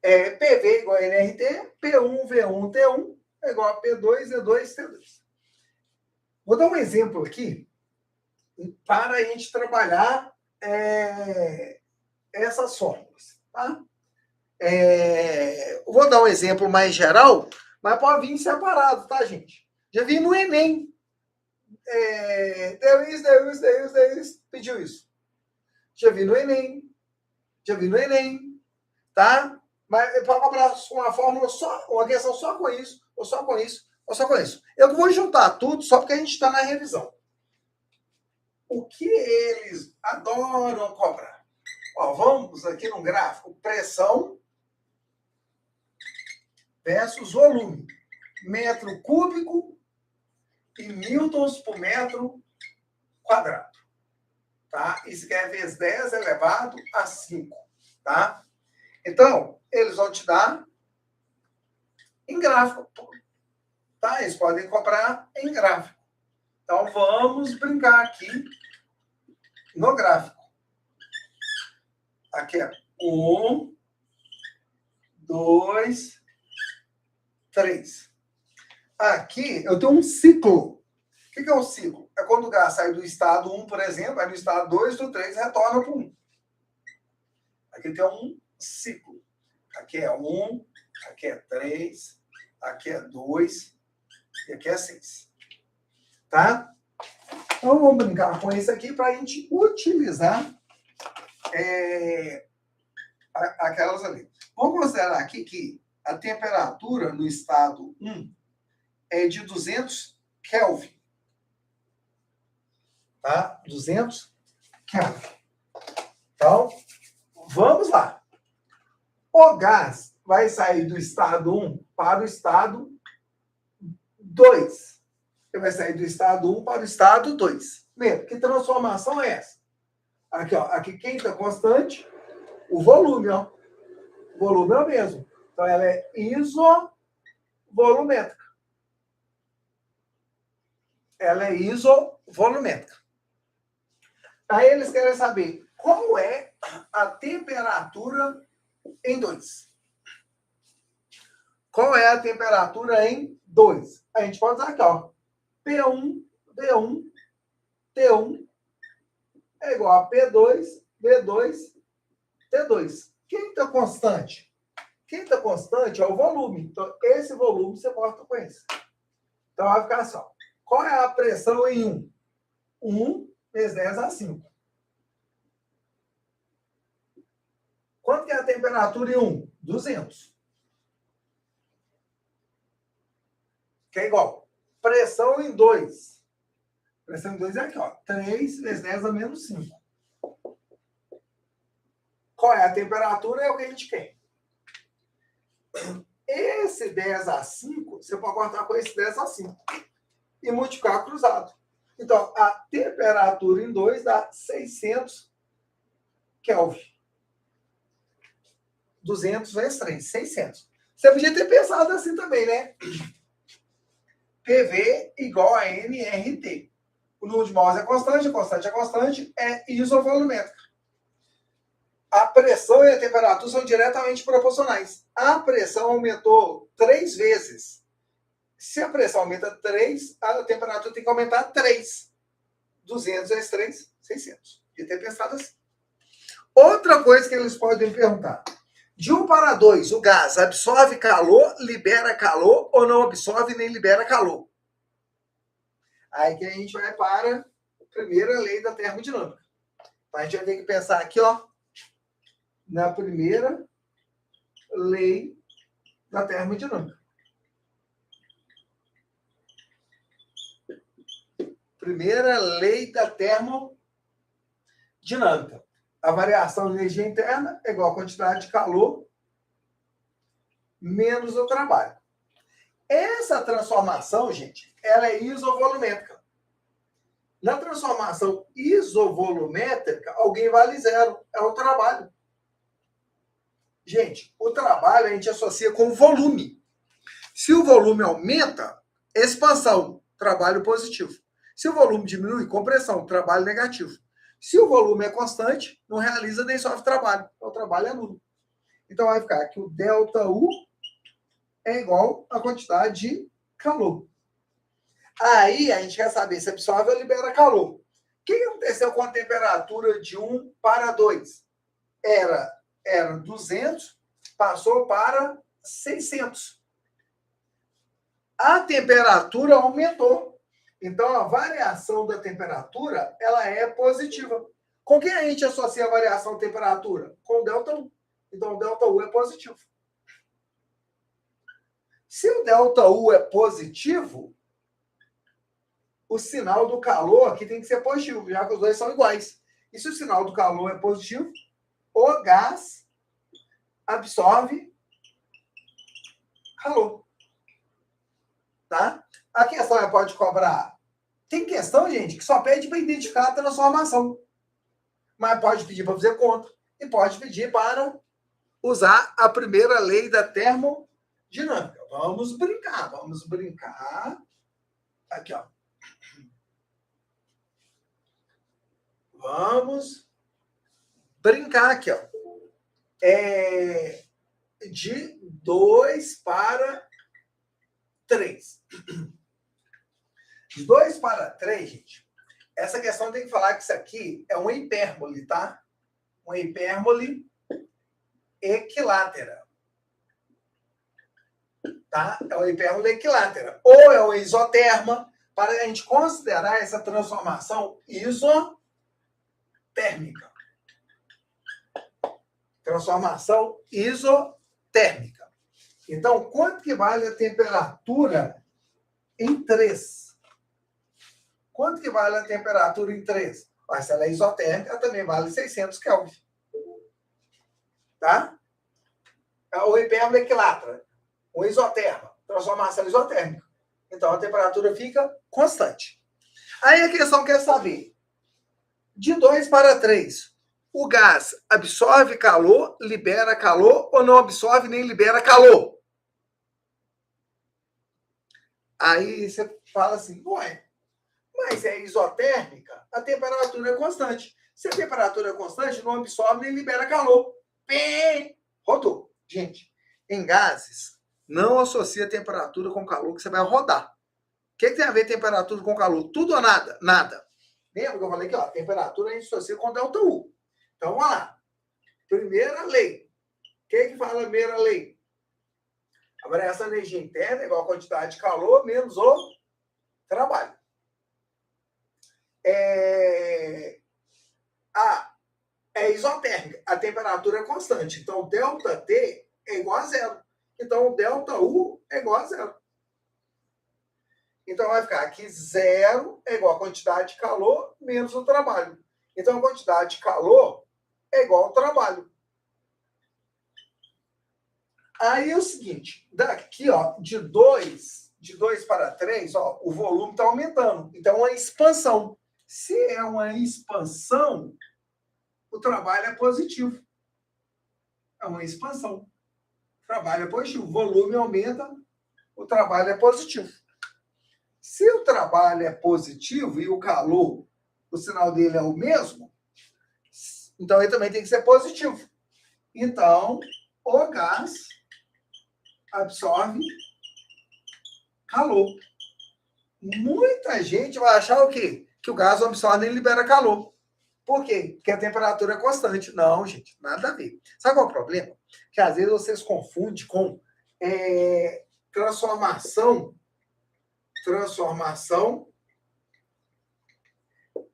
A: PV igual a nRT, P1, V1, T1 é igual a P2, E2, T2. Vou dar um exemplo aqui para a gente trabalhar essas fórmulas. Tá? Vou dar um exemplo mais geral, mas pode vir separado, tá, gente? Já vi no Enem. Deu isso, pediu isso. Já vi no Enem, tá? Mas para cobrar uma fórmula só, uma questão só com isso, ou só com isso, ou só com isso. Eu vou juntar tudo só porque a gente está na revisão. O que eles adoram cobrar? Ó, vamos aqui no gráfico, pressão versus volume. Metro cúbico e newtons por metro quadrado. Tá? Isso aqui é vezes 10 elevado a 5. Tá? Então, eles vão te dar em gráfico. Tá? Eles podem comprar em gráfico. Então, vamos brincar aqui no gráfico. Aqui é 1, 2, 3. Aqui eu tenho um ciclo. O que é um ciclo? É quando o gás sai do estado 1, por exemplo, vai no estado 2, do 3, retorna para o 1. Aqui tem um ciclo. Aqui é 1, aqui é 3, aqui é 2 e aqui é 6. Tá? Então vamos brincar com isso aqui para a gente utilizar aquelas ali. Vamos considerar aqui que a temperatura no estado 1 é de 200 Kelvin. Tá? 200 Kelvin. Então, vamos lá. O gás vai sair do estado 1 para o estado 2. Ele vai sair do estado 1 para o estado 2. Lembra, que transformação é essa? Aqui, ó, aqui quem está constante? O volume, ó. O volume é o mesmo. Então, ela é isovolumétrica. Ela é isovolumétrica. Aí eles querem saber qual é a temperatura em 2. Qual é a temperatura em 2? A gente pode usar aqui, ó. P1, D1, T1 é igual a P2, V2, T2. Quem está constante? Quem está constante é o volume. Então, esse volume você corta com esse. Então, vai ficar assim, ó. Qual é a pressão em 1? 1 vezes 10 a 5. Quanto que é a temperatura em 1? 200. Que é igual. Pressão em 2. Pressão em 2 é aqui, ó. 3 vezes 10 a menos 5. Qual é a temperatura? É o que a gente quer. Esse 10 a 5, você pode cortar com esse 10 a 5. E multiplicar cruzado. Então, a temperatura em 2 dá 600 Kelvin. 200 vezes 3, 600. Você podia ter pensado assim também, né? PV igual a nRT. O número de mols é constante, é isovolumétrica. A pressão e a temperatura são diretamente proporcionais. A pressão aumentou 3 vezes. Se a pressão aumenta 3, a temperatura tem que aumentar 3. 200 vezes 3, 600. Podia ter pensado assim. Outra coisa que eles podem perguntar. De 1 para 2, o gás absorve calor, libera calor ou não absorve nem libera calor? Aí que a gente vai para a primeira lei da termodinâmica. Então, a gente vai ter que pensar aqui, ó, na primeira lei da termodinâmica. Primeira lei da termodinâmica. A variação de energia interna é igual a quantidade de calor menos o trabalho. Essa transformação, gente, ela é isovolumétrica. Na transformação isovolumétrica, alguém vale zero. É o trabalho. Gente, o trabalho a gente associa com o volume. Se o volume aumenta, expansão, trabalho positivo. Se o volume diminui, compressão, trabalho negativo. Se o volume é constante, não realiza nem sofre trabalho. Então, o trabalho é nulo. Então, vai ficar que o ΔU é igual à quantidade de calor. Aí, a gente quer saber se absorve ou libera calor. O que aconteceu com a temperatura de 1 para 2? Era 200, passou para 600. A temperatura aumentou. Então, a variação da temperatura, ela é positiva. Com quem a gente associa a variação da temperatura? Com o ΔU. Então, o ΔU é positivo. Se o ΔU é positivo, o sinal do calor aqui tem que ser positivo, já que os dois são iguais. E se o sinal do calor é positivo, o gás absorve calor. Tá? A questão pode cobrar. Tem questão, gente, que só pede para identificar a transformação. Mas pode pedir para fazer conta. E pode pedir para usar a primeira lei da termodinâmica. Vamos brincar. Aqui, ó. Vamos brincar aqui, ó. De 2 para 3. De 2 para 3, gente, essa questão tem que falar que isso aqui é uma hipérbole, tá? Uma hipérbole equilátera. Tá? É uma hipérbole equilátera. Ou é uma isoterma, para a gente considerar essa transformação isotérmica. Transformação isotérmica. Então, quanto que vale a temperatura em 3? Quanto que vale a temperatura em 3? Mas se ela é isotérmica, também vale 600 Kelvin. Tá? ou hipérbola equilatra, ou isoterma, transformação isotérmica. Então, a temperatura fica constante. Aí a questão quer saber, de 2 para 3, o gás absorve calor, libera calor, ou não absorve nem libera calor? Aí você fala assim, ué, mas é isotérmica, a temperatura é constante. Se a temperatura é constante, não absorve nem libera calor. Bem, rodou. Gente, em gases, não associa temperatura com calor que você vai rodar. O que tem a ver temperatura com calor? Tudo ou nada? Nada. Lembra que eu falei que a temperatura a gente associa com ΔU. Então, vamos lá. Primeira lei. O que fala a primeira lei? A variação de energia interna é igual a quantidade de calor menos o trabalho. É isotérmica. A temperatura é constante. Então, ΔT é igual a zero. Então, ΔU é igual a zero. Então, vai ficar aqui zero é igual a quantidade de calor menos o trabalho. Então, a quantidade de calor é igual ao trabalho. Aí é o seguinte, daqui, ó, de 2 para 3, ó, o volume está aumentando. Então, é uma expansão. Se é uma expansão, o trabalho é positivo. É uma expansão. O trabalho é positivo. O volume aumenta, o trabalho é positivo. Se o trabalho é positivo e o calor, o sinal dele é o mesmo, então ele também tem que ser positivo. Então, o gás absorve calor. Muita gente vai achar o quê? Que o gás não absorve nem libera calor. Por quê? Porque a temperatura é constante. Não, gente, nada a ver. Sabe qual é o problema? Que às vezes vocês confundem com transformação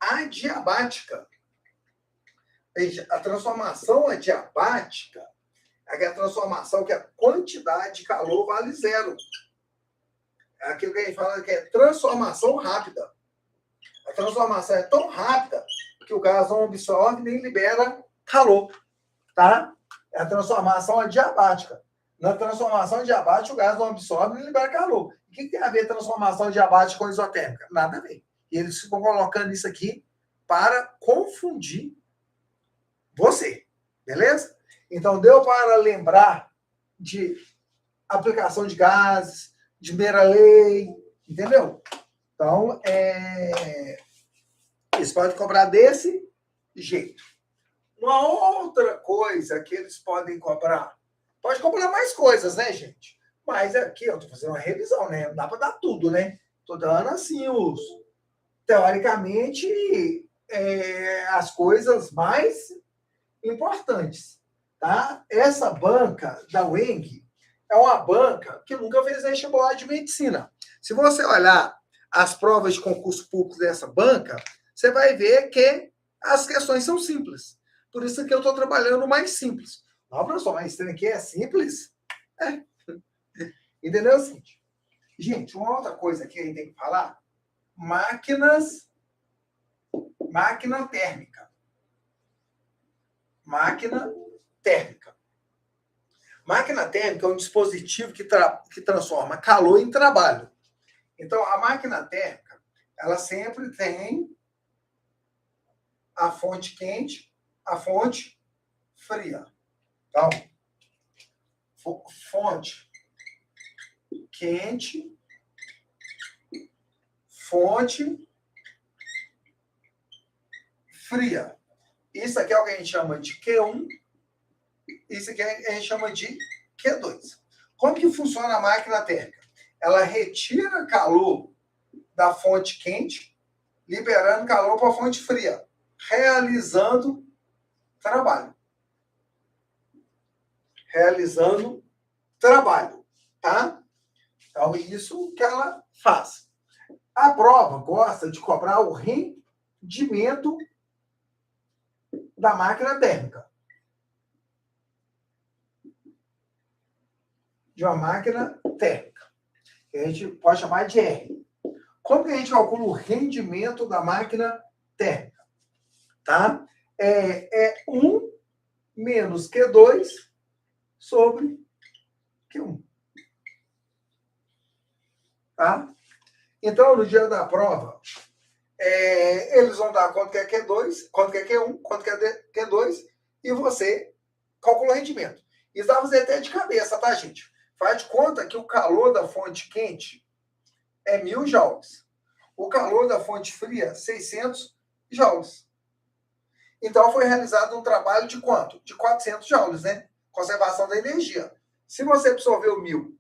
A: adiabática. A transformação adiabática é aquela transformação que a quantidade de calor vale zero. É aquilo que a gente fala que é transformação rápida. A transformação é tão rápida que o gás não absorve nem libera calor. Tá? É a transformação adiabática. Na transformação adiabática, o gás não absorve nem libera calor. O que tem a ver transformação adiabática com isotérmica? Nada a ver. E eles ficam colocando isso aqui para confundir você. Beleza? Então, deu para lembrar de aplicação de gases, de primeira lei, entendeu? Então, eles podem cobrar desse jeito. Uma outra coisa que eles podem cobrar, pode cobrar mais coisas, né, gente? Mas aqui eu estou fazendo uma revisão, né? Não dá para dar tudo, né? Estou dando assim teoricamente, as coisas mais importantes, tá? Essa banca da UENG é uma banca que nunca fez vestibular de medicina. Se você olhar as provas de concurso público dessa banca, você vai ver que as questões são simples. Por isso que eu estou trabalhando mais simples. Não, professor, mas isso aqui é simples? Entendeu? É o seguinte. Gente, uma outra coisa que a gente tem que falar, máquina térmica. Máquina térmica. Máquina térmica é um dispositivo que transforma calor em trabalho. Então, a máquina térmica, ela sempre tem a fonte quente, a fonte fria. Então, fonte quente, fonte fria. Isso aqui é o que a gente chama de Q1, isso aqui a gente chama de Q2. Como que funciona a máquina térmica? Ela retira calor da fonte quente, liberando calor para a fonte fria, realizando trabalho. Realizando trabalho, tá? Então, isso que ela faz. A prova gosta de cobrar o rendimento da máquina térmica. De uma máquina térmica. Que a gente pode chamar de R. Como que a gente calcula o rendimento da máquina térmica? Tá? É 1 menos Q2 sobre Q1. Tá? Então, no dia da prova, eles vão dar quanto que é Q2, quanto que é Q1, quanto que é Q2, e você calcula o rendimento. Isso dá pra fazer até de cabeça, tá, gente? Faz de conta que o calor da fonte quente é 1.000 joules. O calor da fonte fria, 600 joules. Então, foi realizado um trabalho de quanto? De 400 joules, né? Conservação da energia. Se você absorveu 1.000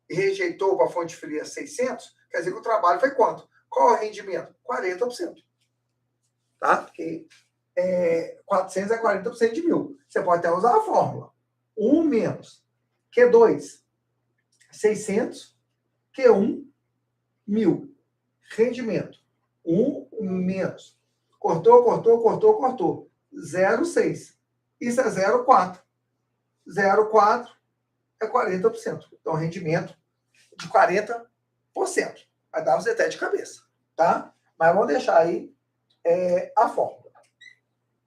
A: e rejeitou para a fonte fria 600, quer dizer que o trabalho foi quanto? Qual é o rendimento? 40%. Tá? Porque 400 é 40% de 1.000. Você pode até usar a fórmula. 1 menos Q2, 600, Q1, 1.000. Rendimento. 1 menos. Cortou. 0,6. Isso é 0,4. 0,4 é 40%. Então, rendimento de 40%. Vai dar você até de cabeça. Tá? Mas vamos deixar aí a fórmula.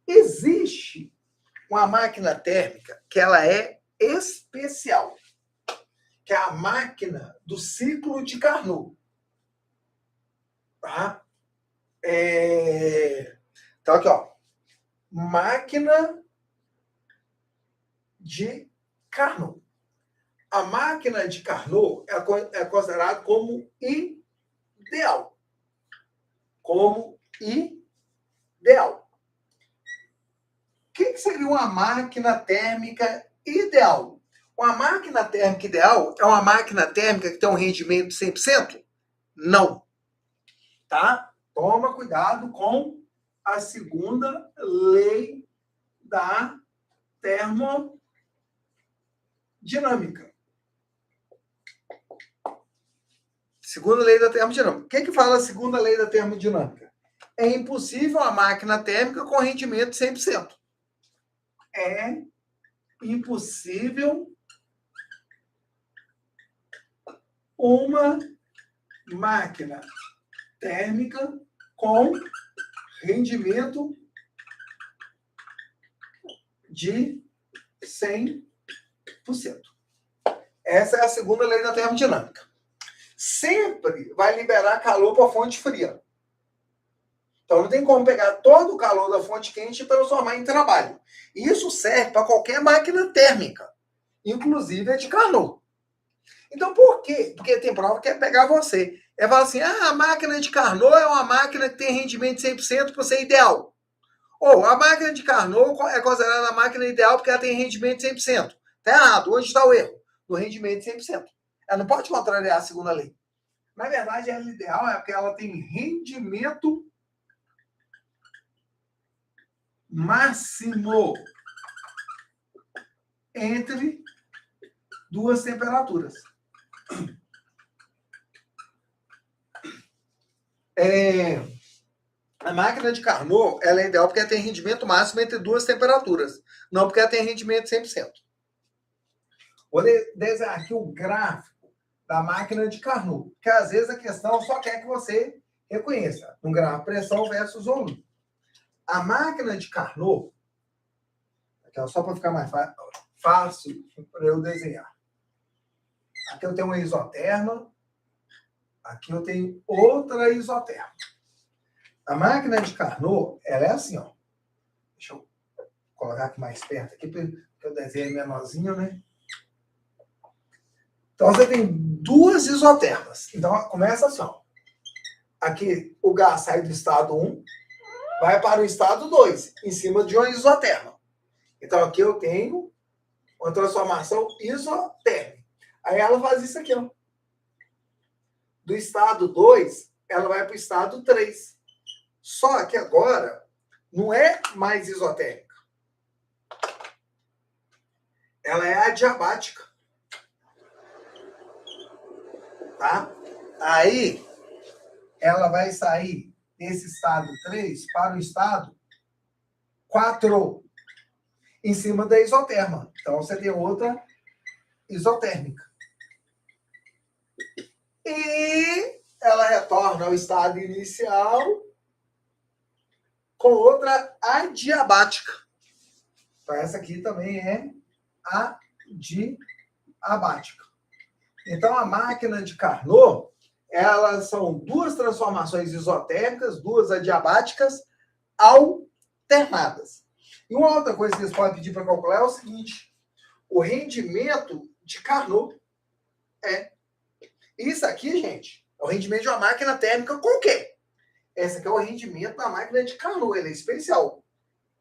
A: Existe uma máquina térmica que ela é especial, que é a máquina do ciclo de Carnot. Tá? Então, aqui, ó. Máquina de Carnot. A máquina de Carnot é considerada como ideal. Como ideal. O que seria uma máquina térmica ideal? Uma máquina térmica ideal é uma máquina térmica que tem um rendimento de 100%? Não. Tá? Toma cuidado com a segunda lei da termodinâmica. Segunda lei da termodinâmica. O que fala a segunda lei da termodinâmica? É impossível a máquina térmica com rendimento de 100%. É impossível uma máquina térmica com rendimento de 100%. Essa é a segunda lei da termodinâmica. Sempre vai liberar calor para a fonte fria. Então, não tem como pegar todo o calor da fonte quente e transformar em trabalho. Isso serve para qualquer máquina térmica, inclusive a de Carnot. Então, por quê? Porque tem prova que é pegar você. É falar assim, a máquina de Carnot é uma máquina que tem rendimento de 100% para ser ideal. Ou a máquina de Carnot é considerada a máquina ideal porque ela tem rendimento de 100%. Está errado. Onde está o erro? No rendimento de 100%. Ela não pode contrariar a segunda lei. Na verdade, ela é ideal porque ela tem rendimento máximo entre duas temperaturas. A máquina de Carnot ela é ideal porque ela tem rendimento máximo entre duas temperaturas, não porque ela tem rendimento de 100%. Vou desenhar aqui o gráfico da máquina de Carnot, porque às vezes a questão só quer que você reconheça um gráfico pressão versus volume. A máquina de Carnot, só para ficar mais fácil para eu desenhar. Aqui eu tenho uma isoterma, aqui eu tenho outra isoterma. A máquina de Carnot, ela é assim, ó. Deixa eu colocar aqui mais perto, aqui, porque o desenho é menorzinho, né? Então, você tem duas isotermas. Então, começa assim, ó. Aqui, o gás sai do estado 1, vai para o estado 2, em cima de uma isoterma. Então, aqui eu tenho uma transformação isotérmica. Aí ela faz isso aqui, ó. Do estado 2, ela vai para o estado 3. Só que agora não é mais isotérmica. Ela é adiabática. Tá? Aí, ela vai sair desse estado 3 para o estado 4, em cima da isoterma. Então, você tem outra isotérmica. E ela retorna ao estado inicial com outra adiabática. Então, essa aqui também é adiabática. Então, a máquina de Carnot, elas são duas transformações isotérmicas, duas adiabáticas, alternadas. E uma outra coisa que vocês podem pedir para calcular é o seguinte: o rendimento de Carnot. Isso aqui, gente, é o rendimento de uma máquina térmica qualquer. Esse aqui é o rendimento da máquina de Carnot, ele é especial.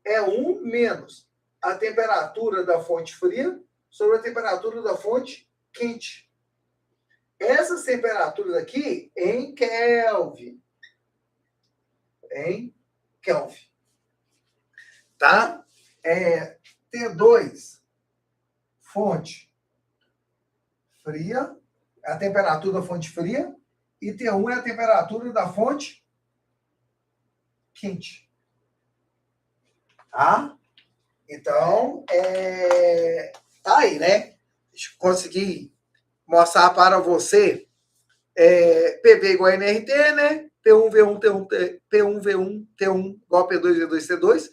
A: É 1 menos a temperatura da fonte fria sobre a temperatura da fonte quente. Essas temperaturas aqui em Kelvin. Em Kelvin. Tá? T2, fonte fria, é a temperatura da fonte fria, e T1 é a temperatura da fonte quente. Tá? Então, tá aí, né? Deixa eu conseguir mostrar para você PV igual a NRT, né? P1, V1, T1, P1, V1, T1 igual a P2, V2, T2.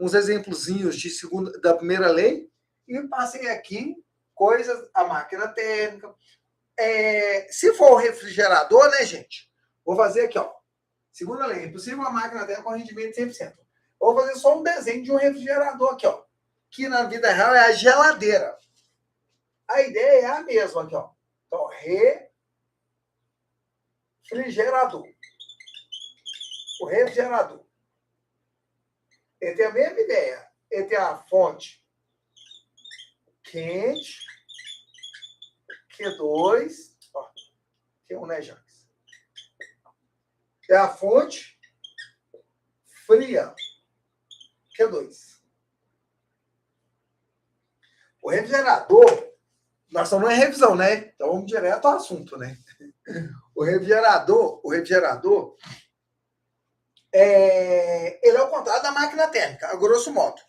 A: Uns exemplozinhos da primeira lei. E passei aqui coisas, a máquina térmica. Se for o refrigerador, né, gente? Vou fazer aqui, ó. Segunda lei. É possível a máquina térmica com rendimento de 100%. Vou fazer só um desenho de um refrigerador aqui, ó. Que na vida real é a geladeira. A ideia é a mesma aqui, ó. Então, refrigerador. O refrigerador. Ele tem a mesma ideia. Ele tem a fonte quente, Q2, ó, Q1, né, Jacques? É a fonte fria, Q2. O refrigerador, nós estamos em revisão, né? Então vamos direto ao assunto, né? O refrigerador, ele é o contrário da máquina térmica, a grosso modo.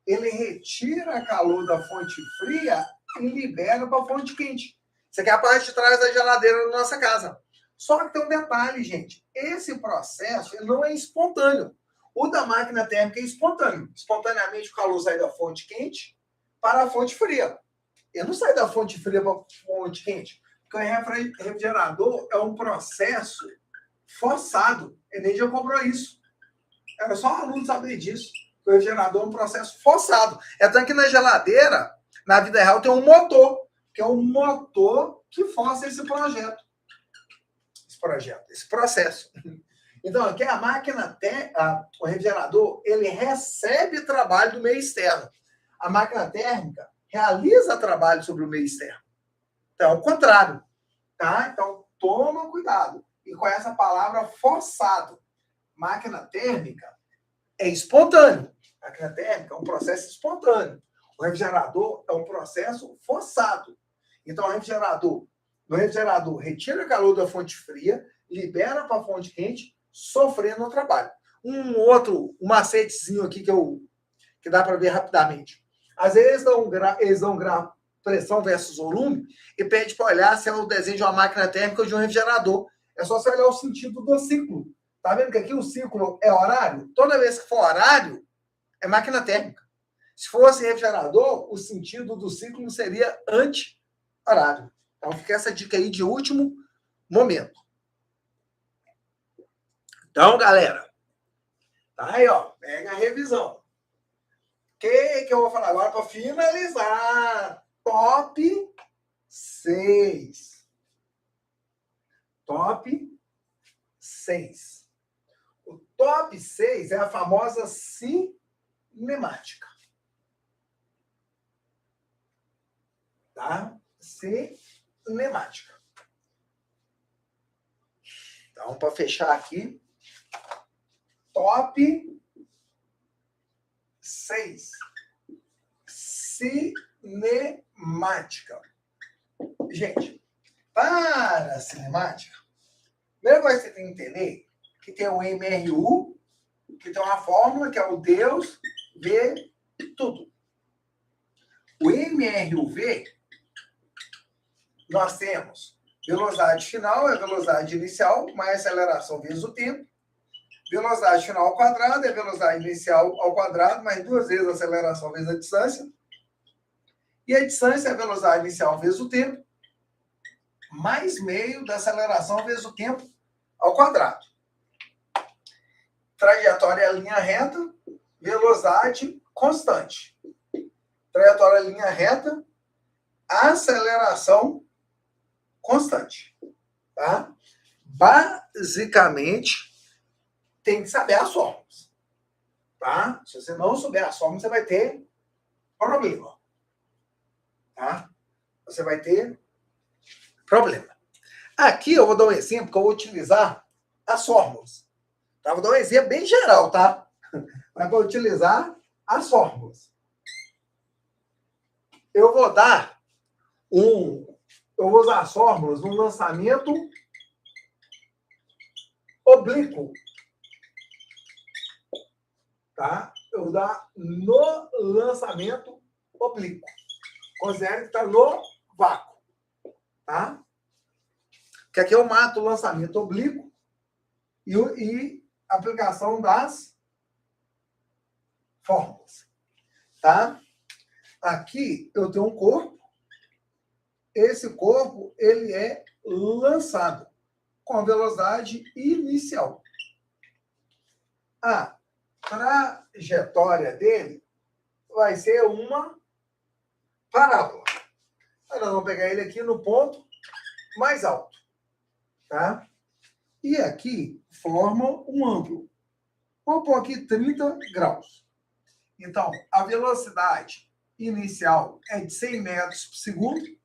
A: Ele retira calor da fonte fria e libera para a fonte quente. Isso aqui é a parte de trás da geladeira da nossa casa. Só que tem um detalhe, gente. Esse processo ele não é espontâneo. O da máquina térmica é espontâneo. Espontaneamente o calor sai da fonte quente para a fonte fria. Ele não sai da fonte fria para a fonte quente. Porque o refrigerador é um processo forçado. Ele já comprou isso. Era só um aluno saber disso. O refrigerador é um processo forçado. É tanto que na geladeira, na vida real, tem um motor, que é um motor que força esse processo. Então, aqui a máquina, o refrigerador, ele recebe trabalho do meio externo. A máquina térmica realiza trabalho sobre o meio externo. Então, é o contrário. Tá? Então, toma cuidado. E com essa palavra forçado. Máquina térmica é espontâneo. A máquina térmica é um processo espontâneo. O refrigerador é um processo forçado. Então, o refrigerador retira calor da fonte fria, libera para a fonte quente, sofrendo o trabalho. Um macetezinho aqui que dá para ver rapidamente. Às vezes eles dão pressão versus volume e pede para olhar se é o desenho de uma máquina térmica ou de um refrigerador. É só você olhar o sentido do ciclo. Tá vendo que aqui o ciclo é horário? Toda vez que for horário, é máquina térmica. Se fosse refrigerador, o sentido do ciclo seria anti-horário. Então, fica essa dica aí de último momento. Então, galera, tá aí, ó. Pega a revisão. O que eu vou falar agora para finalizar? Top 6. Top 6. O top 6 é a famosa cinemática. Tá? Cinemática. Então, para fechar aqui, top 6. Cinemática. Gente, para a cinemática, a primeira coisa que você tem que entender que tem o MRU, que tem uma fórmula que é o Deus vê tudo. O MRUV, nós temos velocidade final é velocidade inicial mais aceleração vezes o tempo. Velocidade final ao quadrado é velocidade inicial ao quadrado mais 2 vezes a aceleração vezes a distância. E a distância é a velocidade inicial vezes o tempo mais meio da aceleração vezes o tempo ao quadrado. Trajetória é linha reta, velocidade constante. Trajetória é linha reta, aceleração constante. Tá? Basicamente, tem que saber as fórmulas. Tá? Se você não souber as fórmulas, você vai ter problema. Tá? Você vai ter problema. Aqui eu vou dar um exemplo que eu vou utilizar as fórmulas. Tá? Vou dar um exemplo bem geral, tá? Mas vou utilizar as fórmulas. Eu vou usar as fórmulas no lançamento oblíquo. Tá? Eu vou dar no lançamento oblíquo. Considere que está no vácuo. Tá? Que aqui eu mato o lançamento oblíquo e aplicação das fórmulas. Tá? Aqui eu tenho um corpo. Esse corpo ele é lançado com a velocidade inicial. A trajetória dele vai ser uma parábola. Nós vamos pegar ele aqui no ponto mais alto. Tá? E aqui forma um ângulo. Vou pôr aqui 30 graus. Então, a velocidade inicial é de 100 metros por segundo.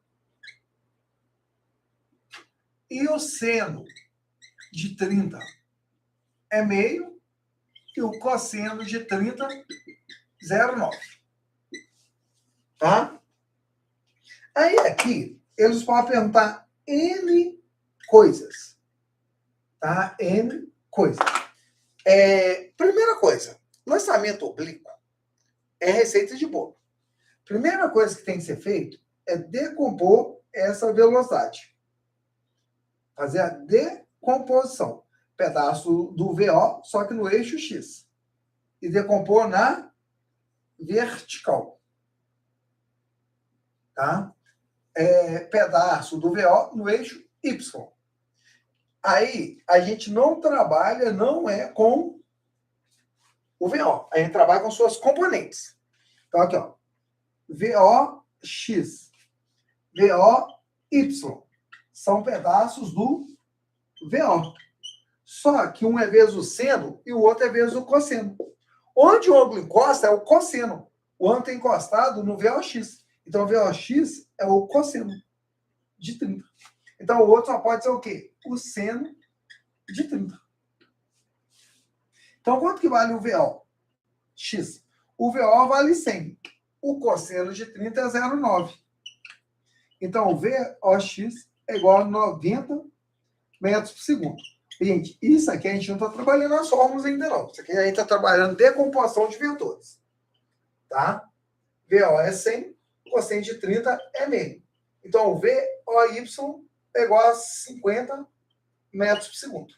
A: E o seno de 30 é meio. E o cosseno de 30, 0,9. Tá? Aí aqui, eles podem perguntar N coisas. Tá? N coisas. Primeira coisa, lançamento oblíquo é receita de bolo. Primeira coisa que tem que ser feito é decompor essa velocidade. Fazer a decomposição. Pedaço do VO, só que no eixo X. E decompor na vertical. Tá? Pedaço do VO no eixo Y. Aí, a gente não trabalha, não é com o VO. A gente trabalha com suas componentes. Então, aqui, ó. VOX, VOY. São pedaços do VO. Só que um é vezes o seno e o outro é vezes o cosseno. Onde o ângulo encosta é o cosseno. O ângulo está encostado no VOX. Então, o VOX é o cosseno de 30. Então, o outro só pode ser o quê? O seno de 30. Então, quanto que vale o VO? X. O VO vale 100. O cosseno de 30 é 0,9. Então, o VOX é igual a 90 metros por segundo. Gente, isso aqui a gente não está trabalhando as fórmulas ainda não. Isso aqui a gente está trabalhando decomposição de vetores. Tá? VO é 100, cosseno de 30 é meio. Então, o VOY é igual a 50 metros por segundo.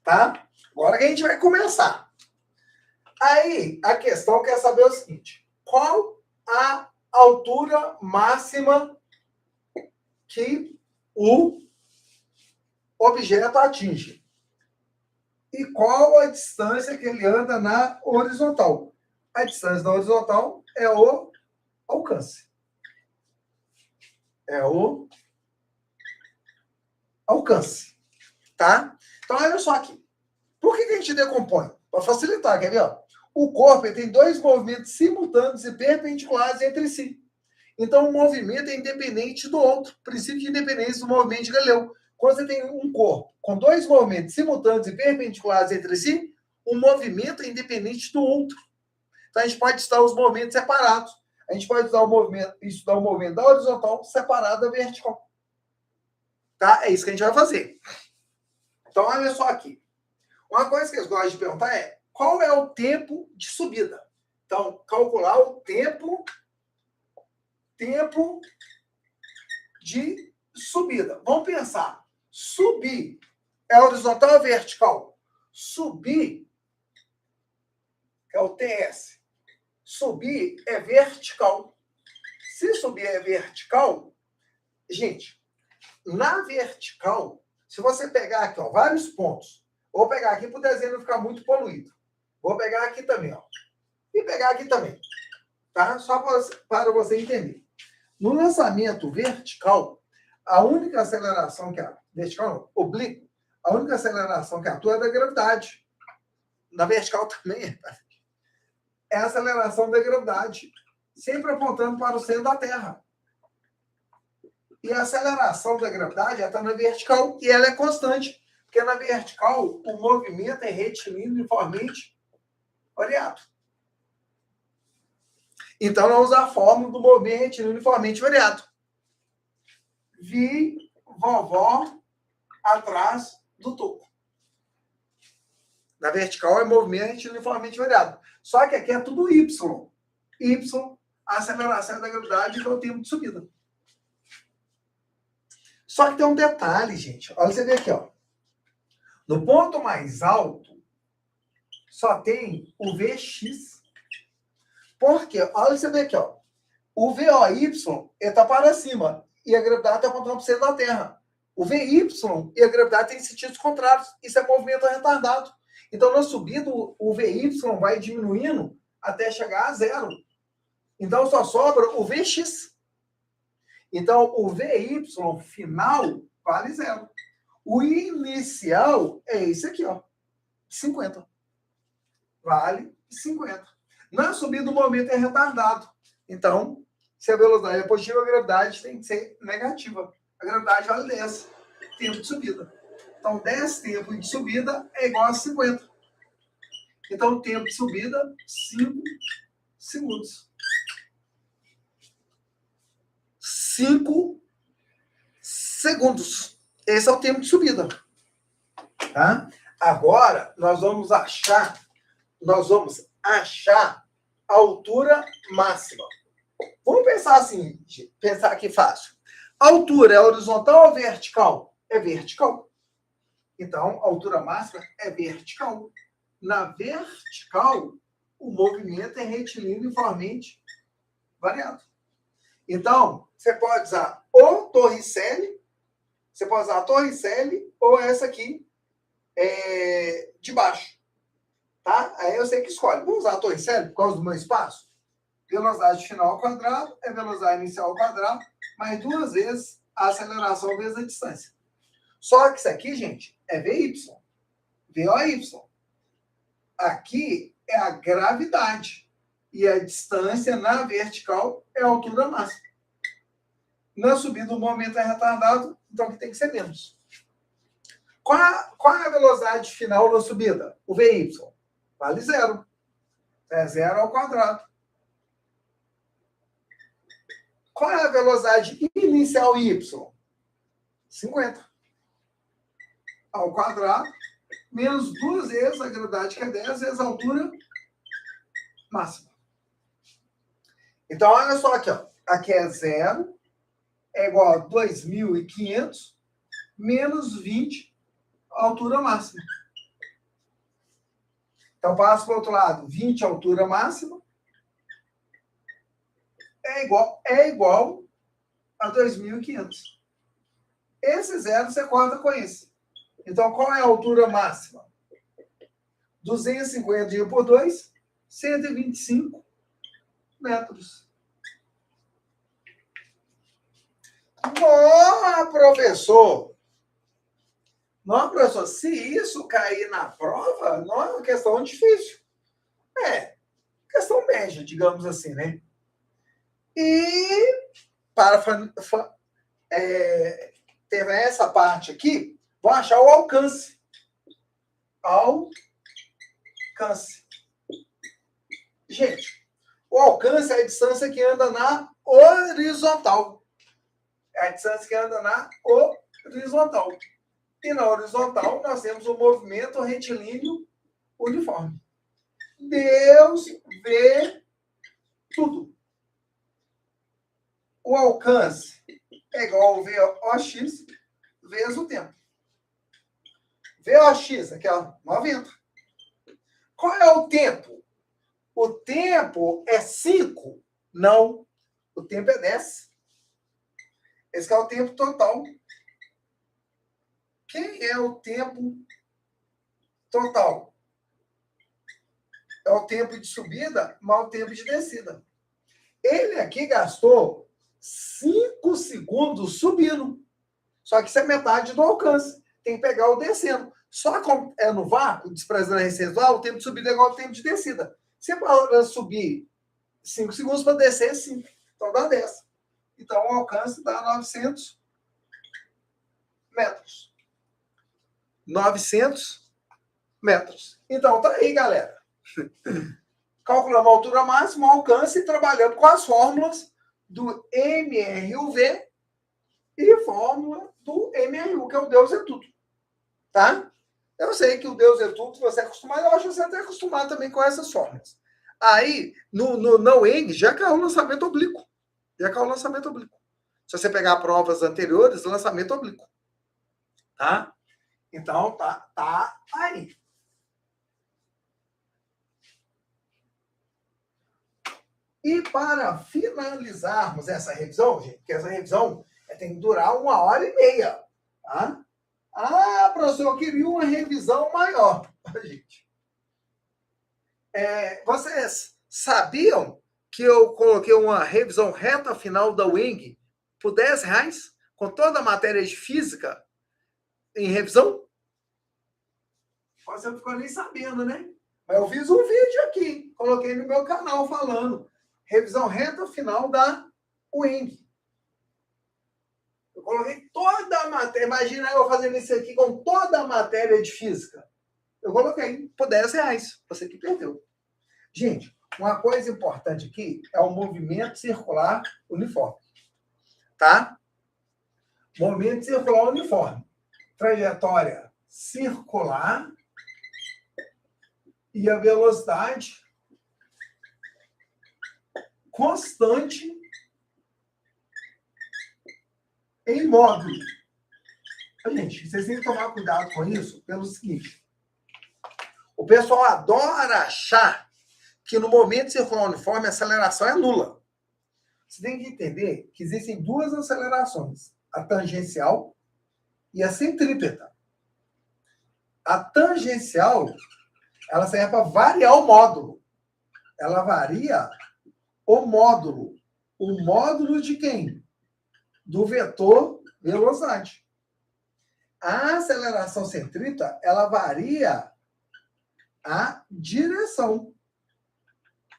A: Tá? Agora que a gente vai começar. Aí, a questão quer saber o seguinte. Qual a altura máxima que o objeto atinge? E qual a distância que ele anda na horizontal? A distância na horizontal é o alcance. É o alcance. Tá? Então, olha só aqui. Por que a gente decompõe? Para facilitar, quer ver? Ó? O corpo ele tem dois movimentos simultâneos e perpendiculares entre si. Então, um movimento é independente do outro. Princípio de independência do movimento de Galileu. Quando você tem um corpo com dois movimentos simultâneos e perpendiculares entre si, um movimento é independente do outro. Então, a gente pode estudar os movimentos separados. A gente pode estudar o movimento da horizontal separado da vertical. Tá? É isso que a gente vai fazer. Então, olha só aqui. Uma coisa que eles gostam de perguntar é qual é o tempo de subida? Então, calcular o tempo de subida. Vamos pensar. Subir é horizontal ou vertical? Subir é o TS. Subir é vertical. Se subir é vertical, gente, Na vertical, se você pegar aqui, ó, vários pontos, vou pegar aqui para o desenho não ficar muito poluído. Vou pegar aqui também, ó. E pegar aqui também. Tá? Só para você entender. No lançamento vertical, a única aceleração que a vertical não, oblíquo, a única aceleração que atua é da gravidade. Na vertical também é a aceleração da gravidade, sempre apontando para o centro da Terra. E a aceleração da gravidade está na vertical e ela é constante, porque na vertical o movimento é retilíneo uniformemente variado. Então, nós usamos a fórmula do movimento retilíneo uniformemente variado. Vi vovó atrás do toco. Na vertical é movimento retilíneo uniformemente variado. Só que aqui é tudo Y. Y, a aceleração da gravidade, que é o tempo de subida. Só que tem um detalhe, gente. Olha você ver aqui, ó. No ponto mais alto, só tem o Vx. Por quê? Olha você ver aqui, ó. O VOY está para cima e a gravidade está apontando para o centro da Terra. O VY e a gravidade têm sentidos contrários. Isso é movimento retardado. Então, na subida, o VY vai diminuindo até chegar a zero. Então, só sobra o Vx. Então, o VY final vale zero. O inicial é esse aqui, ó. 50. Vale 50. Na subida, o momento é retardado. Então, se a velocidade é positiva, a gravidade tem que ser negativa. A gravidade vale 10. Tempo de subida. Então, 10 tempos de subida é igual a 50. Então, o tempo de subida, 5 segundos. 5 segundos. Esse é o tempo de subida. Tá? Agora, nós vamos achar a altura máxima. Vamos pensar assim, pensar aqui fácil. A altura é horizontal ou vertical? É vertical. Então, a altura máxima é vertical. Na vertical, o movimento é retilíneo uniformemente variado. Então, você pode usar ou Torricelli, ou essa aqui de baixo. Tá? Aí eu sei que escolhe. Vou usar a Torricelli por causa do meu espaço? Velocidade final ao quadrado é velocidade inicial ao quadrado, mais 2 vezes a aceleração vezes a distância. Só que isso aqui, gente, é VY. VOY. Aqui é a gravidade. E a distância na vertical é a altura máxima. Na subida, o momento é retardado, então aqui tem que ser menos. Qual é a velocidade final na subida? O VY. Vale zero. É zero ao quadrado. Qual é a velocidade inicial Y? 50. Ao quadrado, menos 2 vezes a gravidade, que é 10 vezes a altura máxima. Então, olha só aqui, ó. Aqui é zero, é igual a 2.500, menos 20, a altura máxima. Então, passo para o outro lado. 20, a altura máxima, é igual a 2.500. Esse zero você corta com esse. Então, qual é a altura máxima? 250 dividido por 2, 125 metros. Professor, se isso cair na prova, não é uma questão difícil. É, questão média, digamos assim, né? E para ter essa parte aqui, vou achar o alcance. Alcance. Gente, o alcance é a distância que anda na horizontal. É a distância que anda na horizontal. E na horizontal, nós temos o movimento retilíneo uniforme. Deus vê tudo. O alcance é igual ao VOX vezes o tempo. VOX, aqui é 90. Qual é o tempo? O tempo é 5? Não. O tempo é 10. Esse é o tempo total Quem é o tempo total? É o tempo de subida mais o tempo de descida. Ele aqui gastou 5 segundos subindo. Só que isso é metade do alcance. Tem que pegar o descendo. Só como é no vácuo, desprezando a residual, o tempo de subida é igual ao tempo de descida. Se para subir 5 segundos, para descer 5. Então dá 10. Então o alcance dá 900 metros. 900 metros. Então tá aí, galera. Calculamos a altura máxima, o alcance e trabalhando com as fórmulas do MRUV e fórmula do MRU, que é o Deus é tudo. Tá? Eu sei que o Deus é tudo, você é acostumado, eu acho que você até acostumado também com essas fórmulas. Aí, no não N, já caiu o lançamento oblíquo. Já caiu o lançamento oblíquo. Se você pegar provas anteriores, lançamento oblíquo. Tá? Então, tá aí. E para finalizarmos essa revisão, gente, porque essa revisão tem que durar 1h30, tá? Ah, professor, eu queria uma revisão maior. Gente, vocês sabiam que eu coloquei uma revisão reta final da Wing por R$10, com toda a matéria de física em revisão? Você não ficou nem sabendo, né? Mas eu fiz um vídeo aqui, coloquei no meu canal falando. Revisão reta final da Wing. Eu coloquei toda a matéria. Imagina eu fazendo isso aqui com toda a matéria de física. Eu coloquei por R$10. Você que perdeu. Gente, uma coisa importante aqui é o movimento circular uniforme. Tá? Movimento circular uniforme. Trajetória circular e a velocidade constante em módulo. Gente, vocês têm que tomar cuidado com isso pelo seguinte. O pessoal adora achar que no movimento circular uniforme a aceleração é nula. Você tem que entender que existem duas acelerações, a tangencial e a centrípeta. A tangencial, ela serve para variar o módulo. Ela varia o módulo. O módulo de quem? Do vetor velocidade. A aceleração centrípeta, ela varia a direção.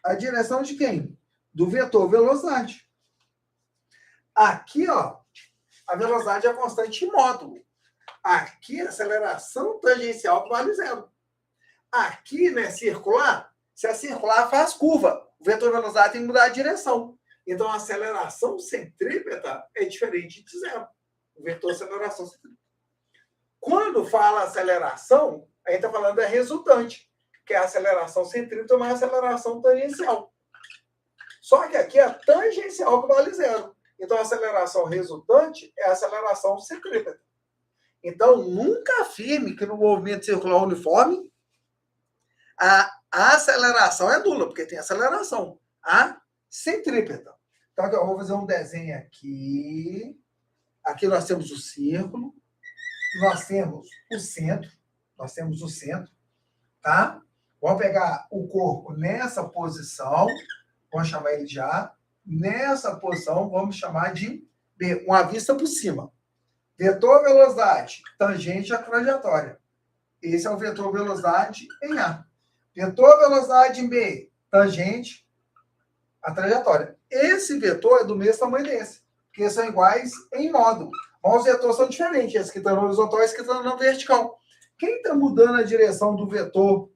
A: A direção de quem? Do vetor velocidade. Aqui, ó, a velocidade é constante em módulo. Aqui, a aceleração tangencial vale 0. Aqui, né, circular, se a circular faz curva. O vetor velocidade tem que mudar a direção. Então, a aceleração centrípeta é diferente de 0. O vetor aceleração centrípeta. Quando fala aceleração, a gente está falando da resultante, que é a aceleração centrípeta mais a aceleração tangencial. Só que aqui é a tangencial que vale 0. Então, a aceleração resultante é a aceleração centrípeta. Então, nunca afirme que no movimento circular uniforme a aceleração é nula, porque tem aceleração. A centrípeta. Então, eu vou fazer um desenho aqui. Aqui nós temos o círculo. Nós temos o centro. Nós temos o centro. Tá? Vamos pegar o corpo nessa posição. Vamos chamar ele de A. Nessa posição, vamos chamar de B. Uma vista por cima. Vetor velocidade, tangente à trajetória. Esse é o vetor velocidade em A. Vetor velocidade em B, tangente à trajetória. Esse vetor é do mesmo tamanho desse, porque são iguais em módulo. Mas os vetores são diferentes. Esse que está na horizontal e esse que está na vertical. Quem está mudando a direção do vetor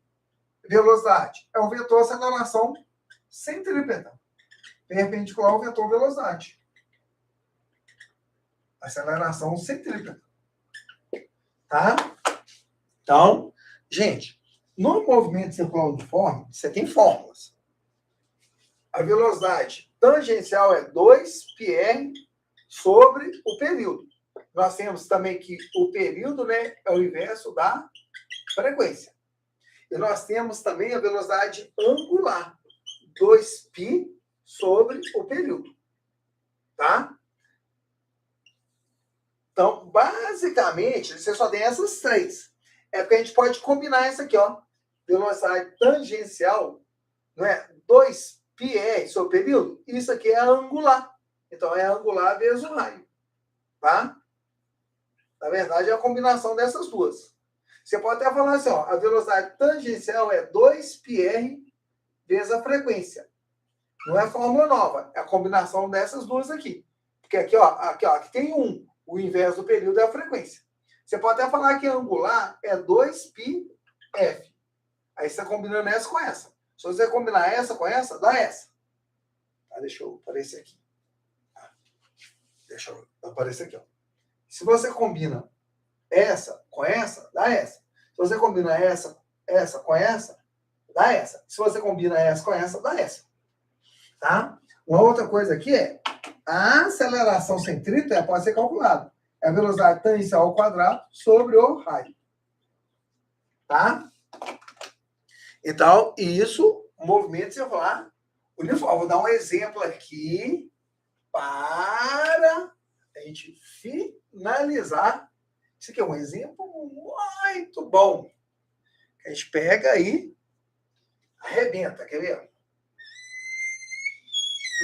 A: velocidade? É o vetor aceleração centrípeta, perpendicular ao vetor velocidade. Aceleração centrípeta. Tá? Então, gente, no movimento circular uniforme, você tem fórmulas. A velocidade tangencial é 2πr sobre o período. Nós temos também que o período, né, é o inverso da frequência. E nós temos também a velocidade angular, 2π sobre o período. Tá? Então, basicamente, você só tem essas três. É porque a gente pode combinar isso aqui, ó. Velocidade tangencial, não é? 2πr sobre o período. Isso aqui é angular. Então, é angular vezes o raio. Tá? Na verdade, é a combinação dessas duas. Você pode até falar assim, ó, a velocidade tangencial é 2πr vezes a frequência. Não é fórmula nova, é a combinação dessas duas aqui. Porque aqui, ó, aqui tem um. O inverso do período é a frequência. Você pode até falar que angular é 2πf. Aí você está combinando essa com essa. Se você combinar essa com essa, dá essa. Tá, deixa eu aparecer aqui. Deixa eu aparecer aqui, ó. Se você combina essa com essa, dá essa. Se você combina essa com essa, dá essa. Se você combina essa com essa, dá essa. Tá? Uma outra coisa aqui é a aceleração centrípeta pode ser calculada. É a velocidade tangencial ao quadrado sobre o raio. Tá? Então, isso, movimento circular uniforme. Vou dar um exemplo aqui para a gente finalizar. Isso aqui é um exemplo muito bom. A gente pega aí, arrebenta, quer ver?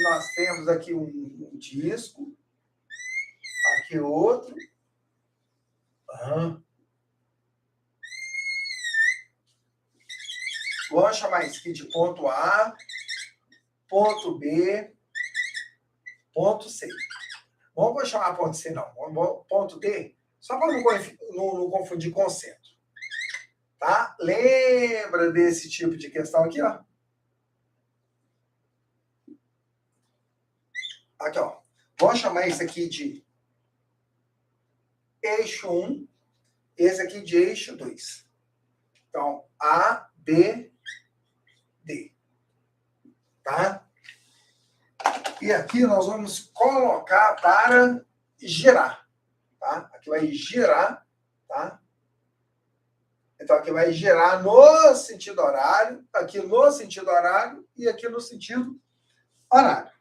A: Nós temos aqui um disco, aqui outro. Vamos chamar isso aqui de ponto A, ponto B, ponto C. Vamos chamar ponto C, não. Ponto D, só para não confundir com centro. Tá? Lembra desse tipo de questão aqui, ó? Aqui, ó. Vamos chamar isso aqui de eixo 1, esse aqui de eixo 2. Então, A, B, D. Tá? E aqui nós vamos colocar para girar. Tá? Aqui vai girar, tá? Então, aqui vai girar no sentido horário, aqui no sentido horário e aqui no sentido horário.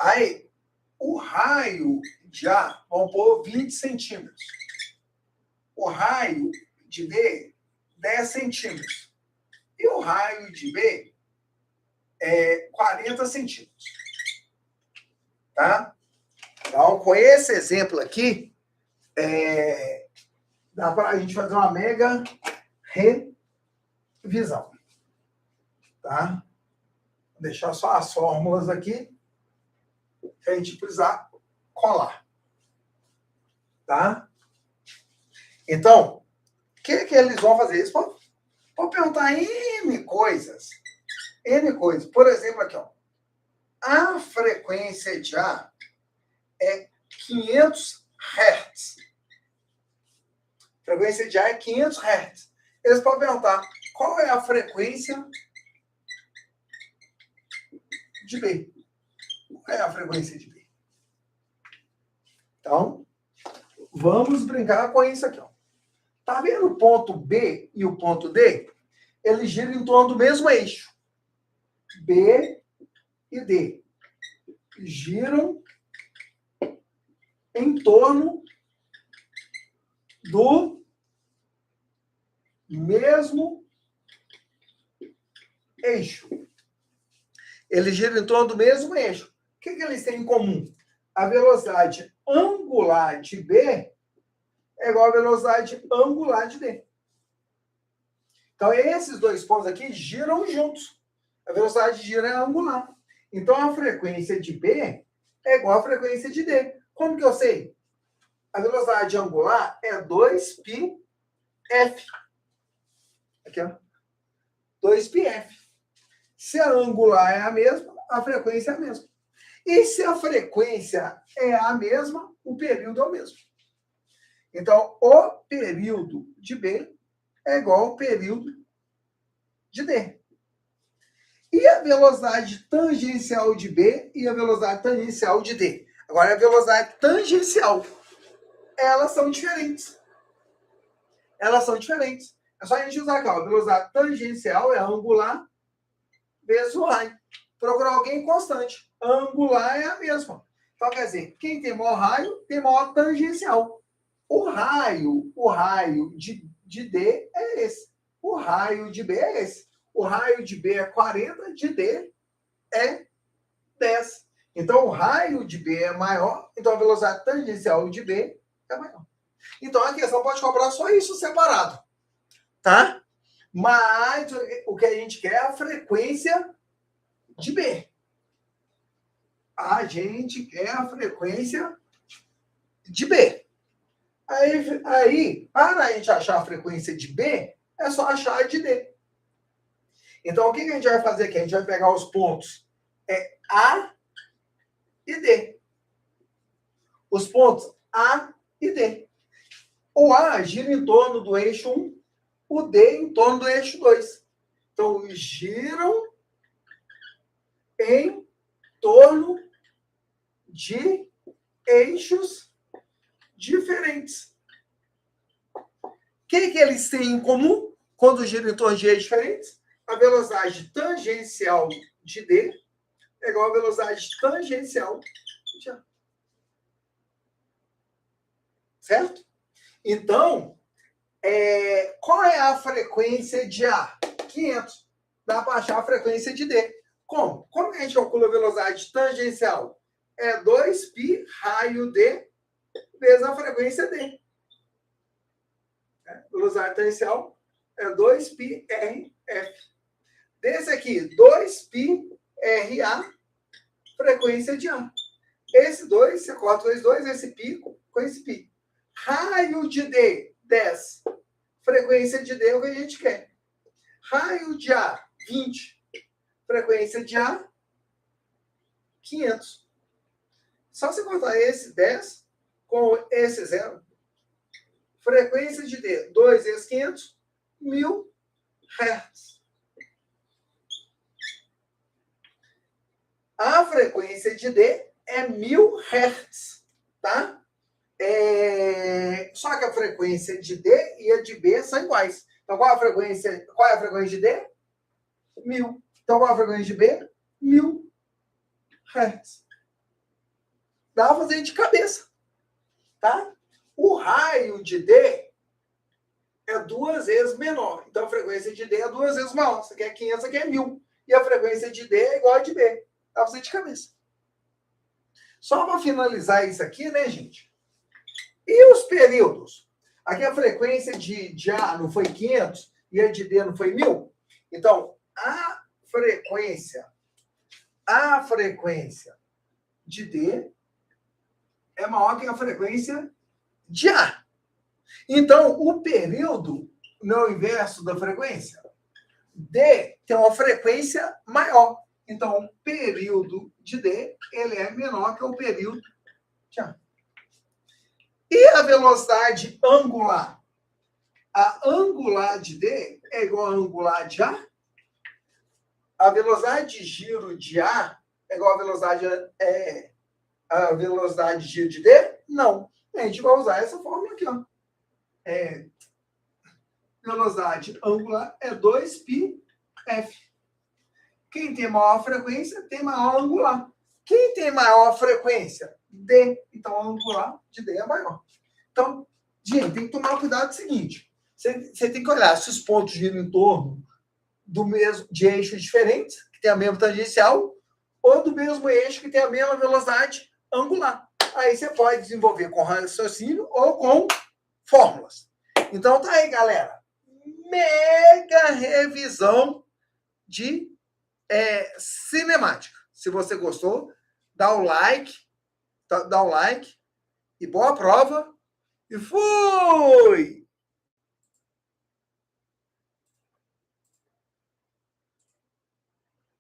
A: Aí, o raio de A, vamos pôr 20 centímetros. O raio de B, 10 centímetros. E o raio de B é 40 centímetros. Tá? Então, com esse exemplo aqui, dá para a gente fazer uma mega revisão. Tá? Vou deixar só as fórmulas aqui, que a gente precisar colar. Tá? Então, o que eles vão fazer? Eles podem perguntar N coisas. N coisas. Por exemplo, aqui, ó. A frequência de A é 500 Hz. A frequência de A é 500 Hz. Eles podem perguntar qual é a frequência de B. Qual é a frequência de B? Então, vamos brincar com isso aqui, ó. Tá vendo o ponto B e o ponto D? Eles giram em torno do mesmo eixo. B e D giram em torno do mesmo eixo. Eles giram em torno do mesmo eixo. O que eles têm em comum? A velocidade angular de B é igual à velocidade angular de D. Então, esses dois pontos aqui giram juntos. A velocidade de giro é angular. Então, a frequência de B é igual à frequência de D. Como que eu sei? A velocidade angular é 2πf. Aqui, ó. 2πf. Se a angular é a mesma, a frequência é a mesma. E se a frequência é a mesma, o período é o mesmo. Então, o período de B é igual ao período de D. E a velocidade tangencial de B e a velocidade tangencial de D? Agora, a velocidade tangencial. Elas são diferentes. Elas são diferentes. É só a gente usar aqui, ó. A velocidade tangencial é angular vezes o raio. Procurar alguém constante. A angular é a mesma. Então, quer dizer, quem tem maior raio tem maior tangencial. O raio de D é esse. O raio de B é esse. O raio de B é 40, de D é 10. Então, o raio de B é maior, então a velocidade tangencial de B é maior. Então, a questão pode cobrar só isso separado, tá? Mas o que a gente quer é a frequência de B. A gente quer a frequência de B. Aí, para a gente achar a frequência de B, é só achar a de D. Então, o que a gente vai fazer aqui? A gente vai pegar os pontos A e D. Os pontos A e D. O A gira em torno do eixo 1, o D em torno do eixo 2. Então, giram em torno de eixos diferentes. O que eles têm em comum quando giram em torno de eixos diferentes? A velocidade tangencial de D é igual à velocidade tangencial de A. Certo? Então, qual é a frequência de A? 500. Dá para achar a frequência de D. Como? Como que a gente calcula a velocidade tangencial? É 2π raio D vezes a frequência D. Velocidade tangencial é 2π RF. Desse aqui, 2π RA, frequência de A. Esse 2, você corta os dois, esse π com esse π. Raio de D, 10. Frequência de D é o que a gente quer. Raio de A, 20. Frequência de A, 500. Só você cortar esse 10 com esse 0. Frequência de D, 2 vezes 500, 1000 Hz. A frequência de D é 1000 Hz, tá? Só que a frequência de D e a de B são iguais. Então, qual é a frequência de D? 1000. Então, qual é a frequência de B? 1000 Hz. Dá para fazer de cabeça, tá? O raio de D é 2 vezes menor. Então, a frequência de D é 2 vezes maior. Isso aqui é 500, isso aqui é 1000. E a frequência de D é igual a de B. Dá para fazer de cabeça. Só para finalizar isso aqui, né, gente? E os períodos? Aqui a frequência de A não foi 500 e a de D não foi 1000? Então, a frequência de D é maior que a frequência de A. Então, o período não é o inverso da frequência. D tem uma frequência maior. Então, o período de D ele é menor que o período de A. E a velocidade angular? A angular de D é igual a angular de A? A velocidade de giro de A é igual a velocidade de giro de D? Não. A gente vai usar essa fórmula aqui, ó. Velocidade angular é 2πf. Quem tem maior frequência tem maior angular. Quem tem maior frequência? D. Então, a angular de D é maior. Então, gente, tem que tomar cuidado com o seguinte. Você tem que olhar se os pontos giram em torno de eixos diferentes, que tem a mesma tangencial, ou do mesmo eixo que tem a mesma velocidade angular. Aí você pode desenvolver com raciocínio ou com fórmulas. Então, tá aí, galera. Mega revisão de cinemática. Se você gostou, dá o like e boa prova. E fui!